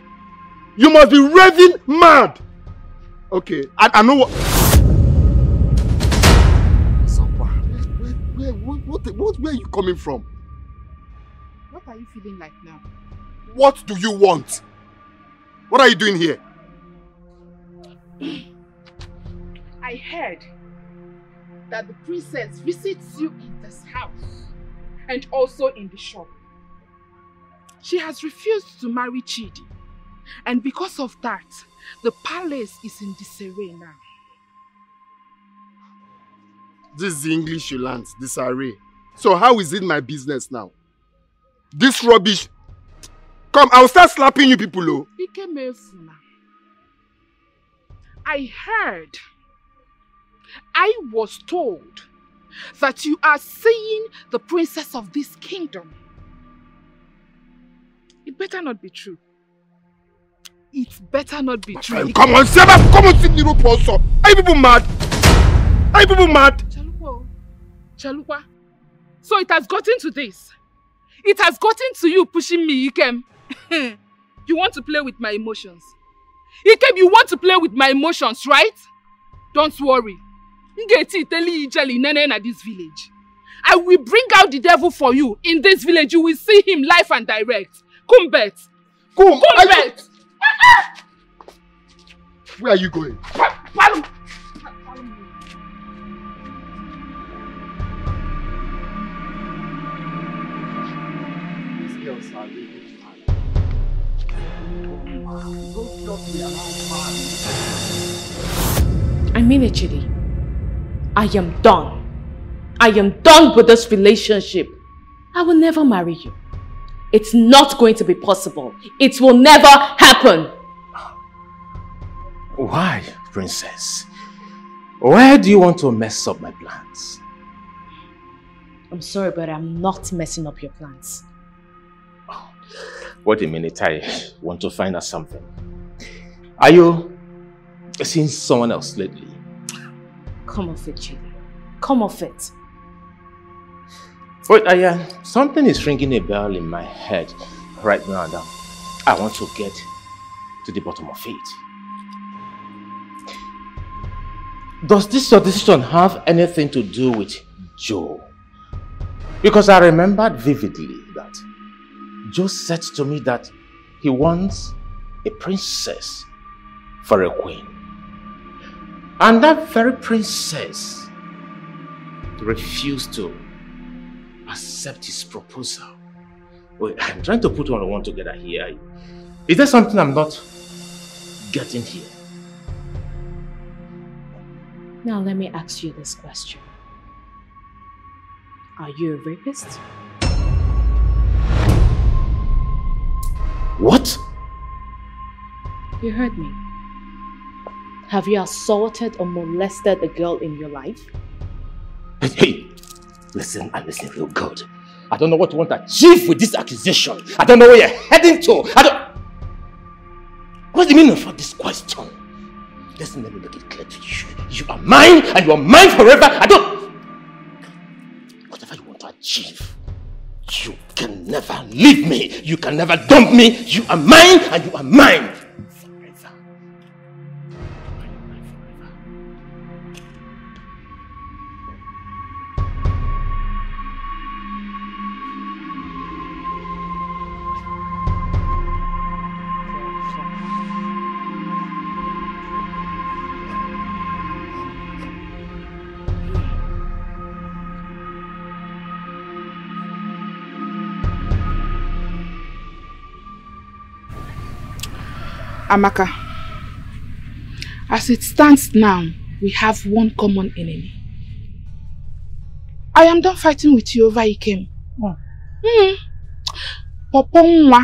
You must be raving mad. Okay, I know what. Where are you coming from? What are you feeling like now? What do you want? What are you doing here? I heard that the princess visits you in this house and also in the shop. She has refused to marry Chidi, and because of that, the palace is in disarray now. This is the English you learned, disarray. So how is it my business now? This rubbish. Come, I'll start slapping you people, oh. I heard, I was told that you are seeing the princess of this kingdom. It better not be true. It better not be true. Come on, Seba, come on, sit in the rope also. Are you people mad? Are you people mad? Chalupa. So it has gotten to this. It has gotten to you pushing me, Ikem. You want to play with my emotions. Ikem, you want to play with my emotions, right? Don't worry. Ngeti teli ijali nene na this village. I will bring out the devil for you in this village. You will see him live and direct. Kumbet. Kumbet. Where are you going? These girls are really I mean it, Chidi. I am done. I am done with this relationship. I will never marry you. It's not going to be possible. It will never happen. Why, princess? Why do you want to mess up my plans? I'm sorry, but I'm not messing up your plans. Wait a minute, I want to find out something. Are you seeing someone else lately? Come off it, Chidi. Come off it. Wait, something is ringing a bell in my head right now, and I want to get to the bottom of it. Does this your decision have anything to do with Joe? Because I remembered vividly that Joe said to me that he wants a princess for a queen. And that very princess refused to accept his proposal. Wait, I'm trying to put one on one together here. Is there something I'm not getting here? Now let me ask you this question. Are you a rapist? What? You heard me. Have you assaulted or molested a girl in your life? Hey, listen and listen real good. I don't know what you want to achieve with this accusation. I don't know where you're heading to. What's the meaning of this question? Listen, let me make it clear to you. You are mine and you are mine forever. Whatever you want to achieve, you can never leave me. You can never dump me. You are mine and you are mine. Amaka, as it stands now, we have one common enemy. I am done fighting with you over Ikem. Popongwa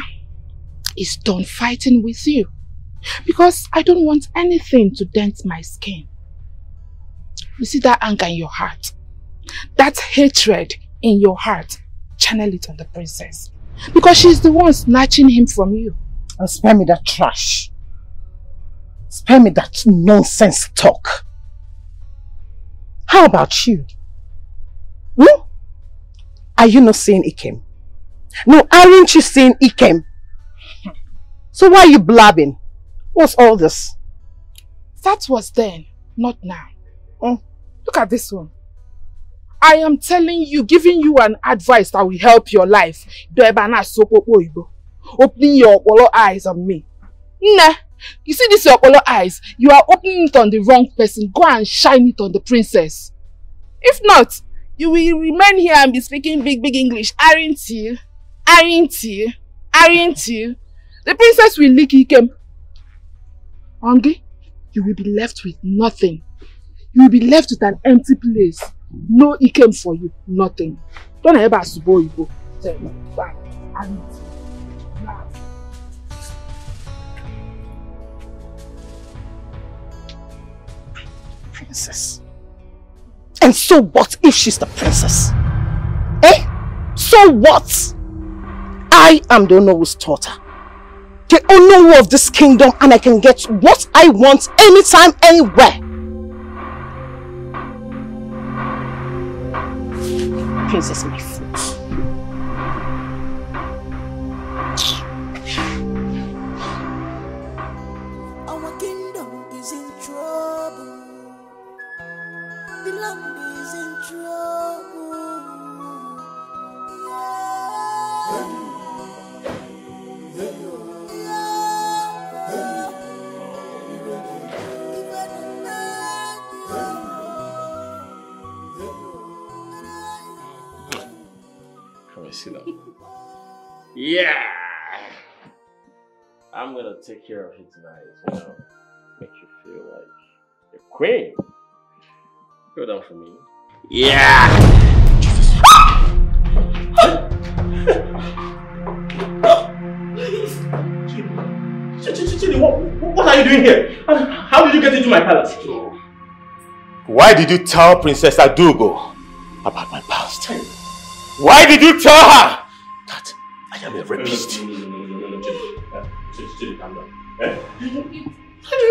is done fighting with you because I don't want anything to dent my skin. You see that anger in your heart, that hatred in your heart, channel it on the princess because she's the one snatching him from you. And spare me that trash. Spare me that nonsense talk. How about you? Are you not seeing Ikem? No, aren't you seeing Ikem? So why are you blabbing? What's all this? That was then, not now. Look at this one. I am telling you, giving you an advice that will help your life. Opening your eyes on me. Nah, you see this your eyes? You are opening it on the wrong person. Go and shine it on the princess. If not, you will remain here and be speaking big English. Aren't you? Aren't you? Aren't you? The princess will lick Ikem. Ongi, you will be left with nothing. You will be left with an empty place. No Ikem for you. Nothing. Don't ever subo Igbo. Bye. Aren't you? Princess, And so what if she's the princess? Eh? So what? I am the Onowo's daughter. The Onowo of this kingdom, and I can get what I want anytime, anywhere. Princess, my foot. Our kingdom is in trouble. The land is in trouble. Come and sit down. Yeah! I'm gonna take care of you tonight, you know. Make you feel like you're queen. Go down for me. Yeah! Chidi, what are you doing here? How did you get into my palace? Why did you tell Princess Adugo about my past? Why did you tell her that I am a rapist? Chidi, calm down.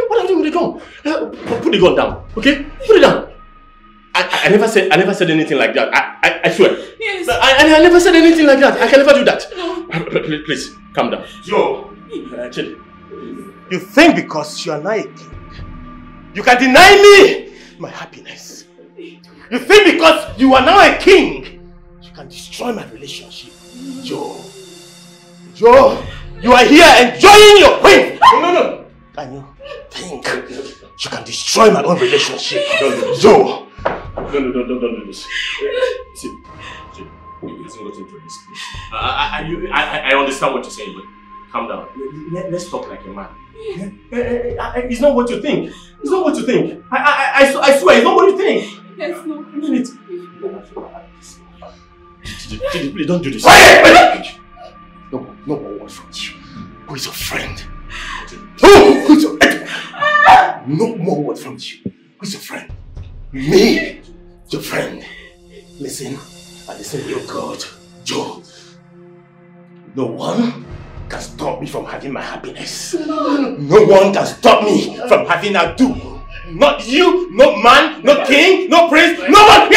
What are you doing with the gun? Put the gun down, okay? Put it down. I never said anything like that. I swear. Yes. I never said anything like that. I can never do that. No. Please, calm down. Yo, Chidi. You think because you are not a king, you can deny me my happiness? You think because you are now a king, you can destroy my relationship? Joe, you are here enjoying your queen. No. Can you think you can destroy my own relationship? Joe. Don't do this. See, it's not into this. I understand what you're saying, but calm down. Let's talk like a man. It's not what you think. It's not what you think. I swear, it's not what you think. Yes, no. I mean it. Please don't do this. No more word from you. Who is your friend? Who is your friend? No more word from you. Who is your friend? Me, your friend. Listen, I listen to your God, Joe. No one can stop me from having my happiness. No one can stop me from having a do. Not you, no man, no king, no prince, no one.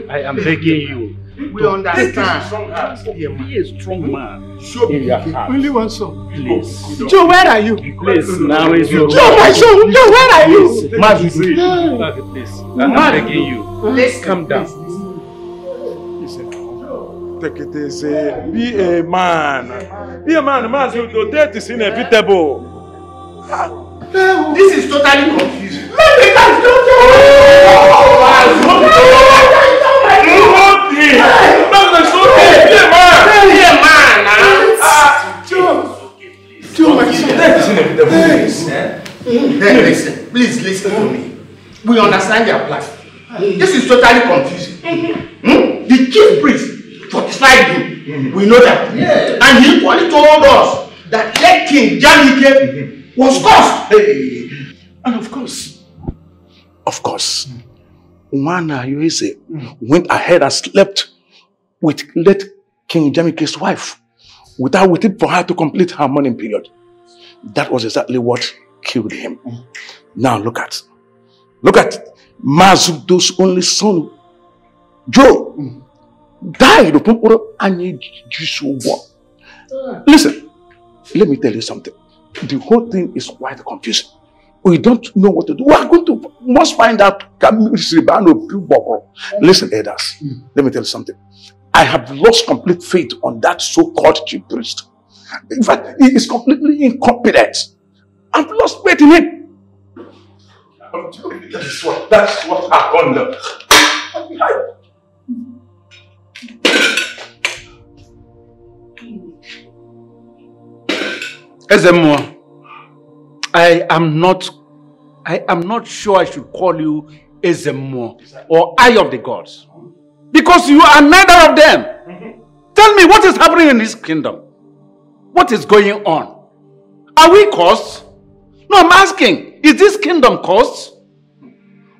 I am begging you. We understand. Be a strong man. In your heart. Only one son. Please. Joe, where are you? Please, now is your Joe, my son. Joe, where are you? Please. I'm begging you. Calm down. Take it easy. Be a man. Be a man. The death is inevitable. This is totally confusing. Listen, please listen to me. We understand your plan. This is totally confusing. The chief priest fortified him. We know that. Yeah. And he equally told us that let King Jamike was cursed. And of course, Nwana Yuese went ahead and slept with late King Jamike's wife without waiting for her to complete her mourning period. That was exactly what killed him. Now look at Mazudo's only son, Joe, died of war. Listen, let me tell you something. The whole thing is quite confusing. We don't know what to do. We are going to must find out. Listen, elders, let me tell you something. I have lost complete faith on that so-called chief priest. In fact, he is completely incompetent. I've lost faith in him. That's what happened. Ezemo, I am not sure I should call you Ezemo or Eye of the Gods. Because you are neither of them. Tell me, what is happening in this kingdom? What is going on? Are we cursed? No, I'm asking, is this kingdom cursed?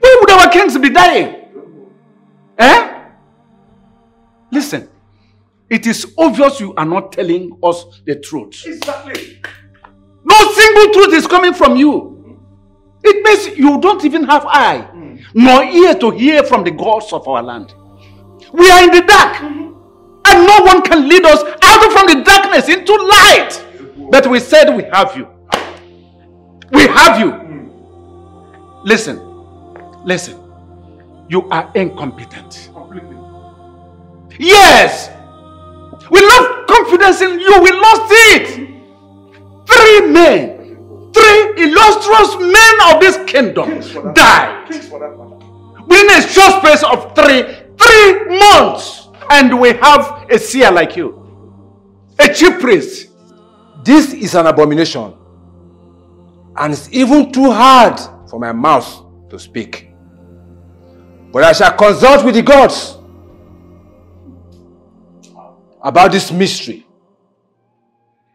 Why would our kings be dying? Listen, it is obvious you are not telling us the truth. Exactly. No single truth is coming from you. It means you don't even have eye, nor ear to hear from the gods of our land. We are in the dark, and no one can lead us out from the darkness into light. But we said we have you. We have you. Listen. You are incompetent. Yes! We lost confidence in you. We lost it. 3 illustrious men of this kingdom died within a short space of 3 months. And we have a seer like you, a chief priest. This is an abomination, and it's even too hard for my mouth to speak. But I shall consult with the gods about this mystery.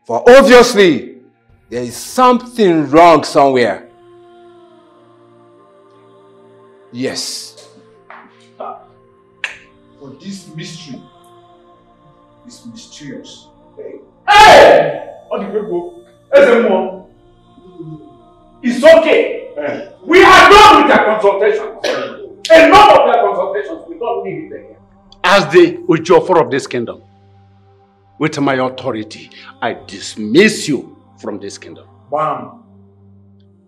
For obviously, there is something wrong somewhere. Yes. For this mystery is mysterious. Hey! All the people, it's okay. We are done with our consultation. Enough of their consultations. We don't need it again. As the Ujofor of this kingdom, with my authority, I dismiss you from this kingdom. Bam.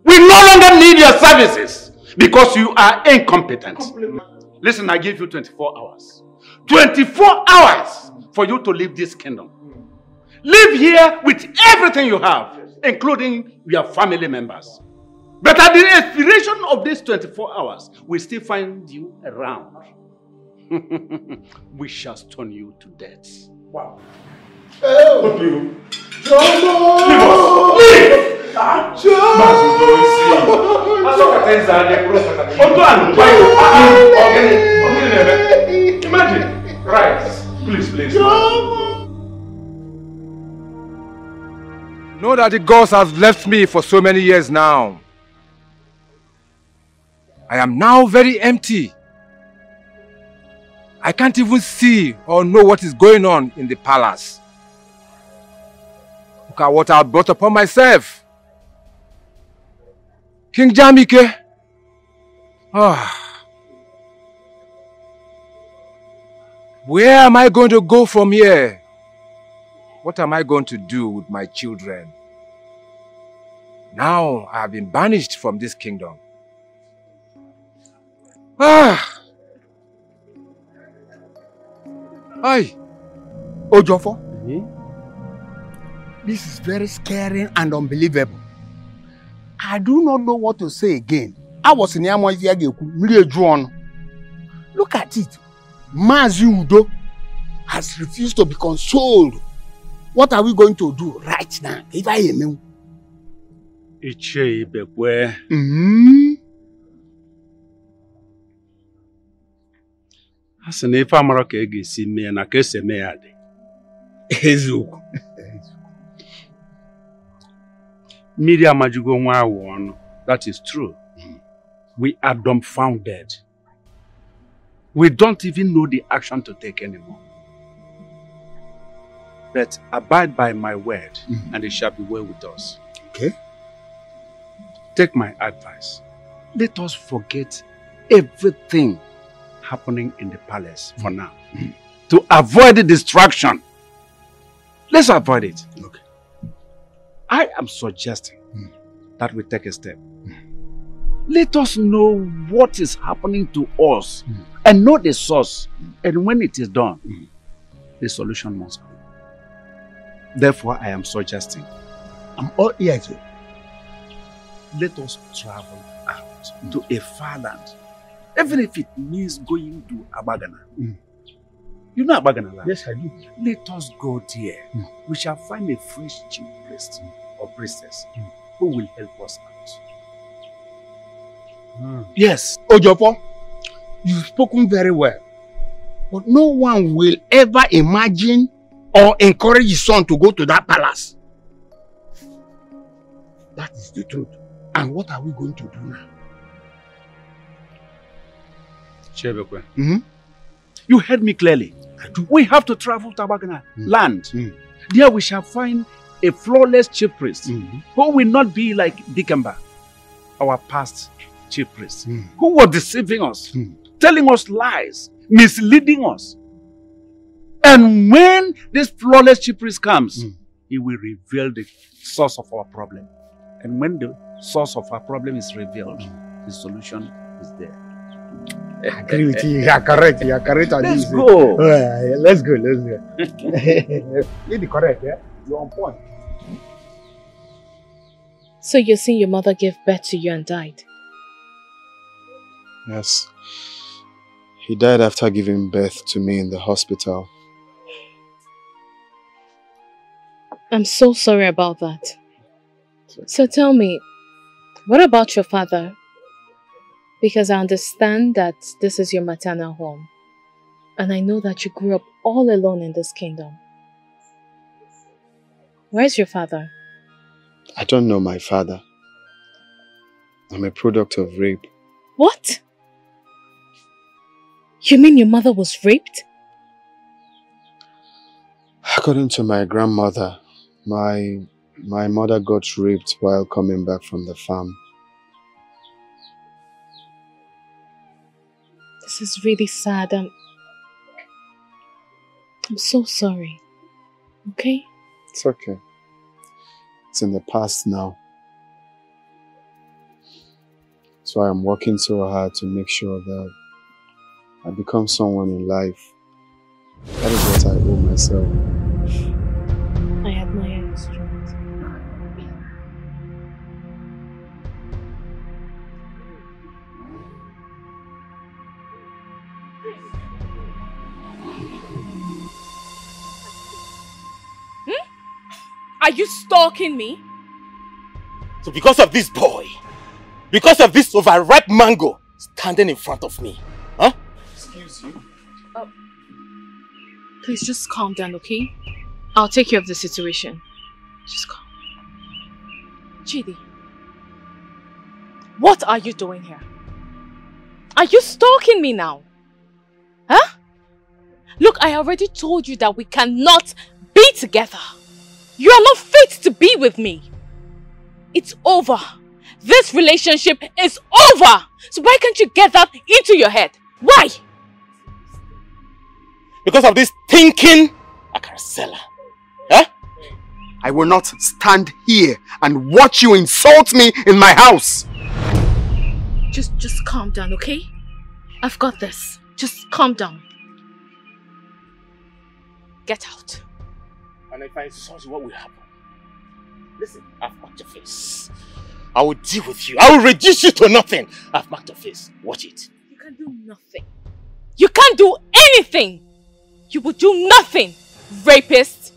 We no longer need your services because you are incompetent. Listen, I give you 24 hours. 24 hours for you to leave this kingdom. Live here with everything you have, including your family members. But at the expiration of these 24 hours, we still find you around. We shall stone you to death. Wow. What do you? Jumbo! Leave! Imagine. Right. Please. Know that the gods have left me for so many years now. I am now very empty. I can't even see or know what is going on in the palace. Look at what I brought upon myself. King Jamike. Where am I going to go from here? What am I going to do with my children? Now I have been banished from this kingdom. Hi, Ojofo. This is very scary and unbelievable. I do not know what to say again. I was in Yamaviageku. Look at it. Mazi Udo has refused to be consoled. What are we going to do right now? If I am Ichie Ibekwe. Asị na ife amara ka ga-esi mee na ka esi eme ya dị. Eziokwu. Mmiri amajugo nwa awụ ọnụ. That is true. We are dumbfounded. We don't even know the action to take anymore. But abide by my word, and it shall be well with us. Okay. Take my advice. Let us forget everything happening in the palace for now. To avoid the distraction. Let's avoid it. Okay. I am suggesting that we take a step. Let us know what is happening to us and know the source. And when it is done, the solution must come. Therefore, I am suggesting. I'm all ears. Let us travel out to a far land. Even if it means going to Abagana. You know Abagana land? Yes, I do. Let us go there. We shall find a fresh chief priest or priestess who will help us out. Yes. Ojopo, you've spoken very well. But no one will ever imagine or encourage his son to go to that palace. That is the truth. And what are we going to do now? Chebekwe, you heard me clearly. We have to travel to Abagana land. There we shall find a flawless chief priest who will not be like Dikemba, our past chief priest, who was deceiving us, telling us lies, misleading us. And when this flawless chief priest comes, he will reveal the source of our problem. And when the source of our problem is revealed, the solution is there. I agree with you. You are correct. You are correct. Let's go. Let's go. Let's go. You're correct. Yeah, you're on point. So you're saying your mother gave birth to you and died? Yes. He died after giving birth to me in the hospital. I'm so sorry about that. So tell me, what about your father? Because I understand that this is your maternal home. And I know that you grew up all alone in this kingdom. Where's your father? I don't know my father. I'm a product of rape. What? You mean your mother was raped? According to my grandmother, my mother got raped while coming back from the farm. This is really sad. I'm so sorry. Okay? It's okay. It's in the past now. So I'm working so hard to make sure that I become someone in life. That is what I owe myself. I admire your strength. Are you stalking me? So because of this boy, because of this overripe mango standing in front of me, huh? Excuse you. Please just calm down, okay? I'll take care of the situation. Just calm. Chidi, what are you doing here? Are you stalking me now? Huh? Look, I already told you that we cannot be together. You are not fit to be with me. It's over. This relationship is over. So why can't you get that into your head? Why? Because of this thinking Akarasela. Huh? I will not stand here and watch you insult me in my house. Just calm down, okay? I've got this. Just calm down. Get out. And if I insult you, what will happen? Listen, I've marked your face. I will deal with you. I will reduce you to nothing. I've marked your face. Watch it. You can't do nothing. You can't do anything. You will do nothing, rapist.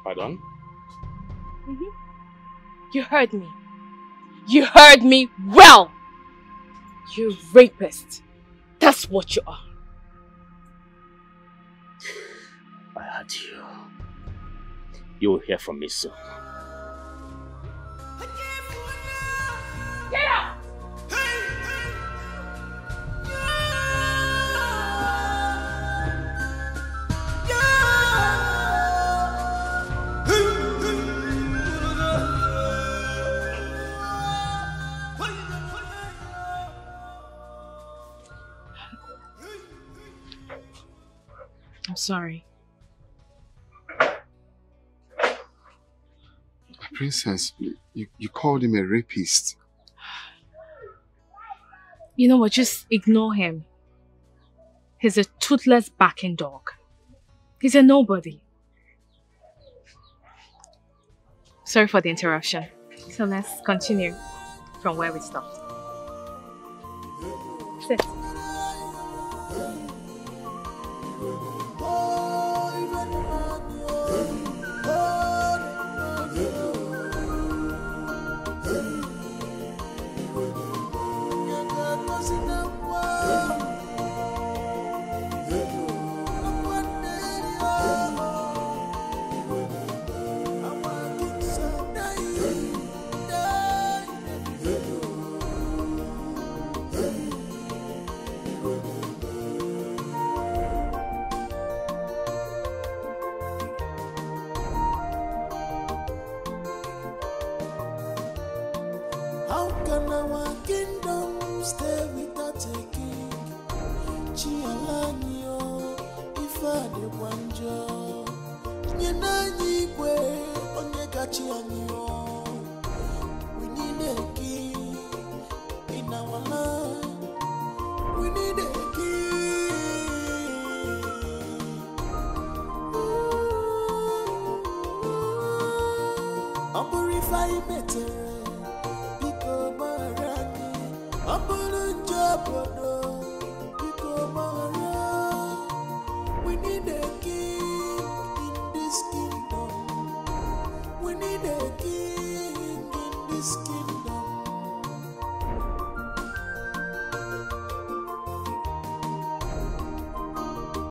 Pardon? You heard me. You heard me well. You rapist. That's what you are. I heard you. You will hear from me soon. Get out! I'm sorry. Princess, you called him a rapist. You know what? Just ignore him. He's a toothless barking dog. He's a nobody. Sorry for the interruption. So let's continue from where we stopped. Sit. How can our kingdom stay without a king? Chialanyo, Ifa de Wanjo, Nyanani Kwe, Onyeka Chianyo. We need a king in our land. We need a king. Amorify better. We need a king in this kingdom. We need a king in this kingdom.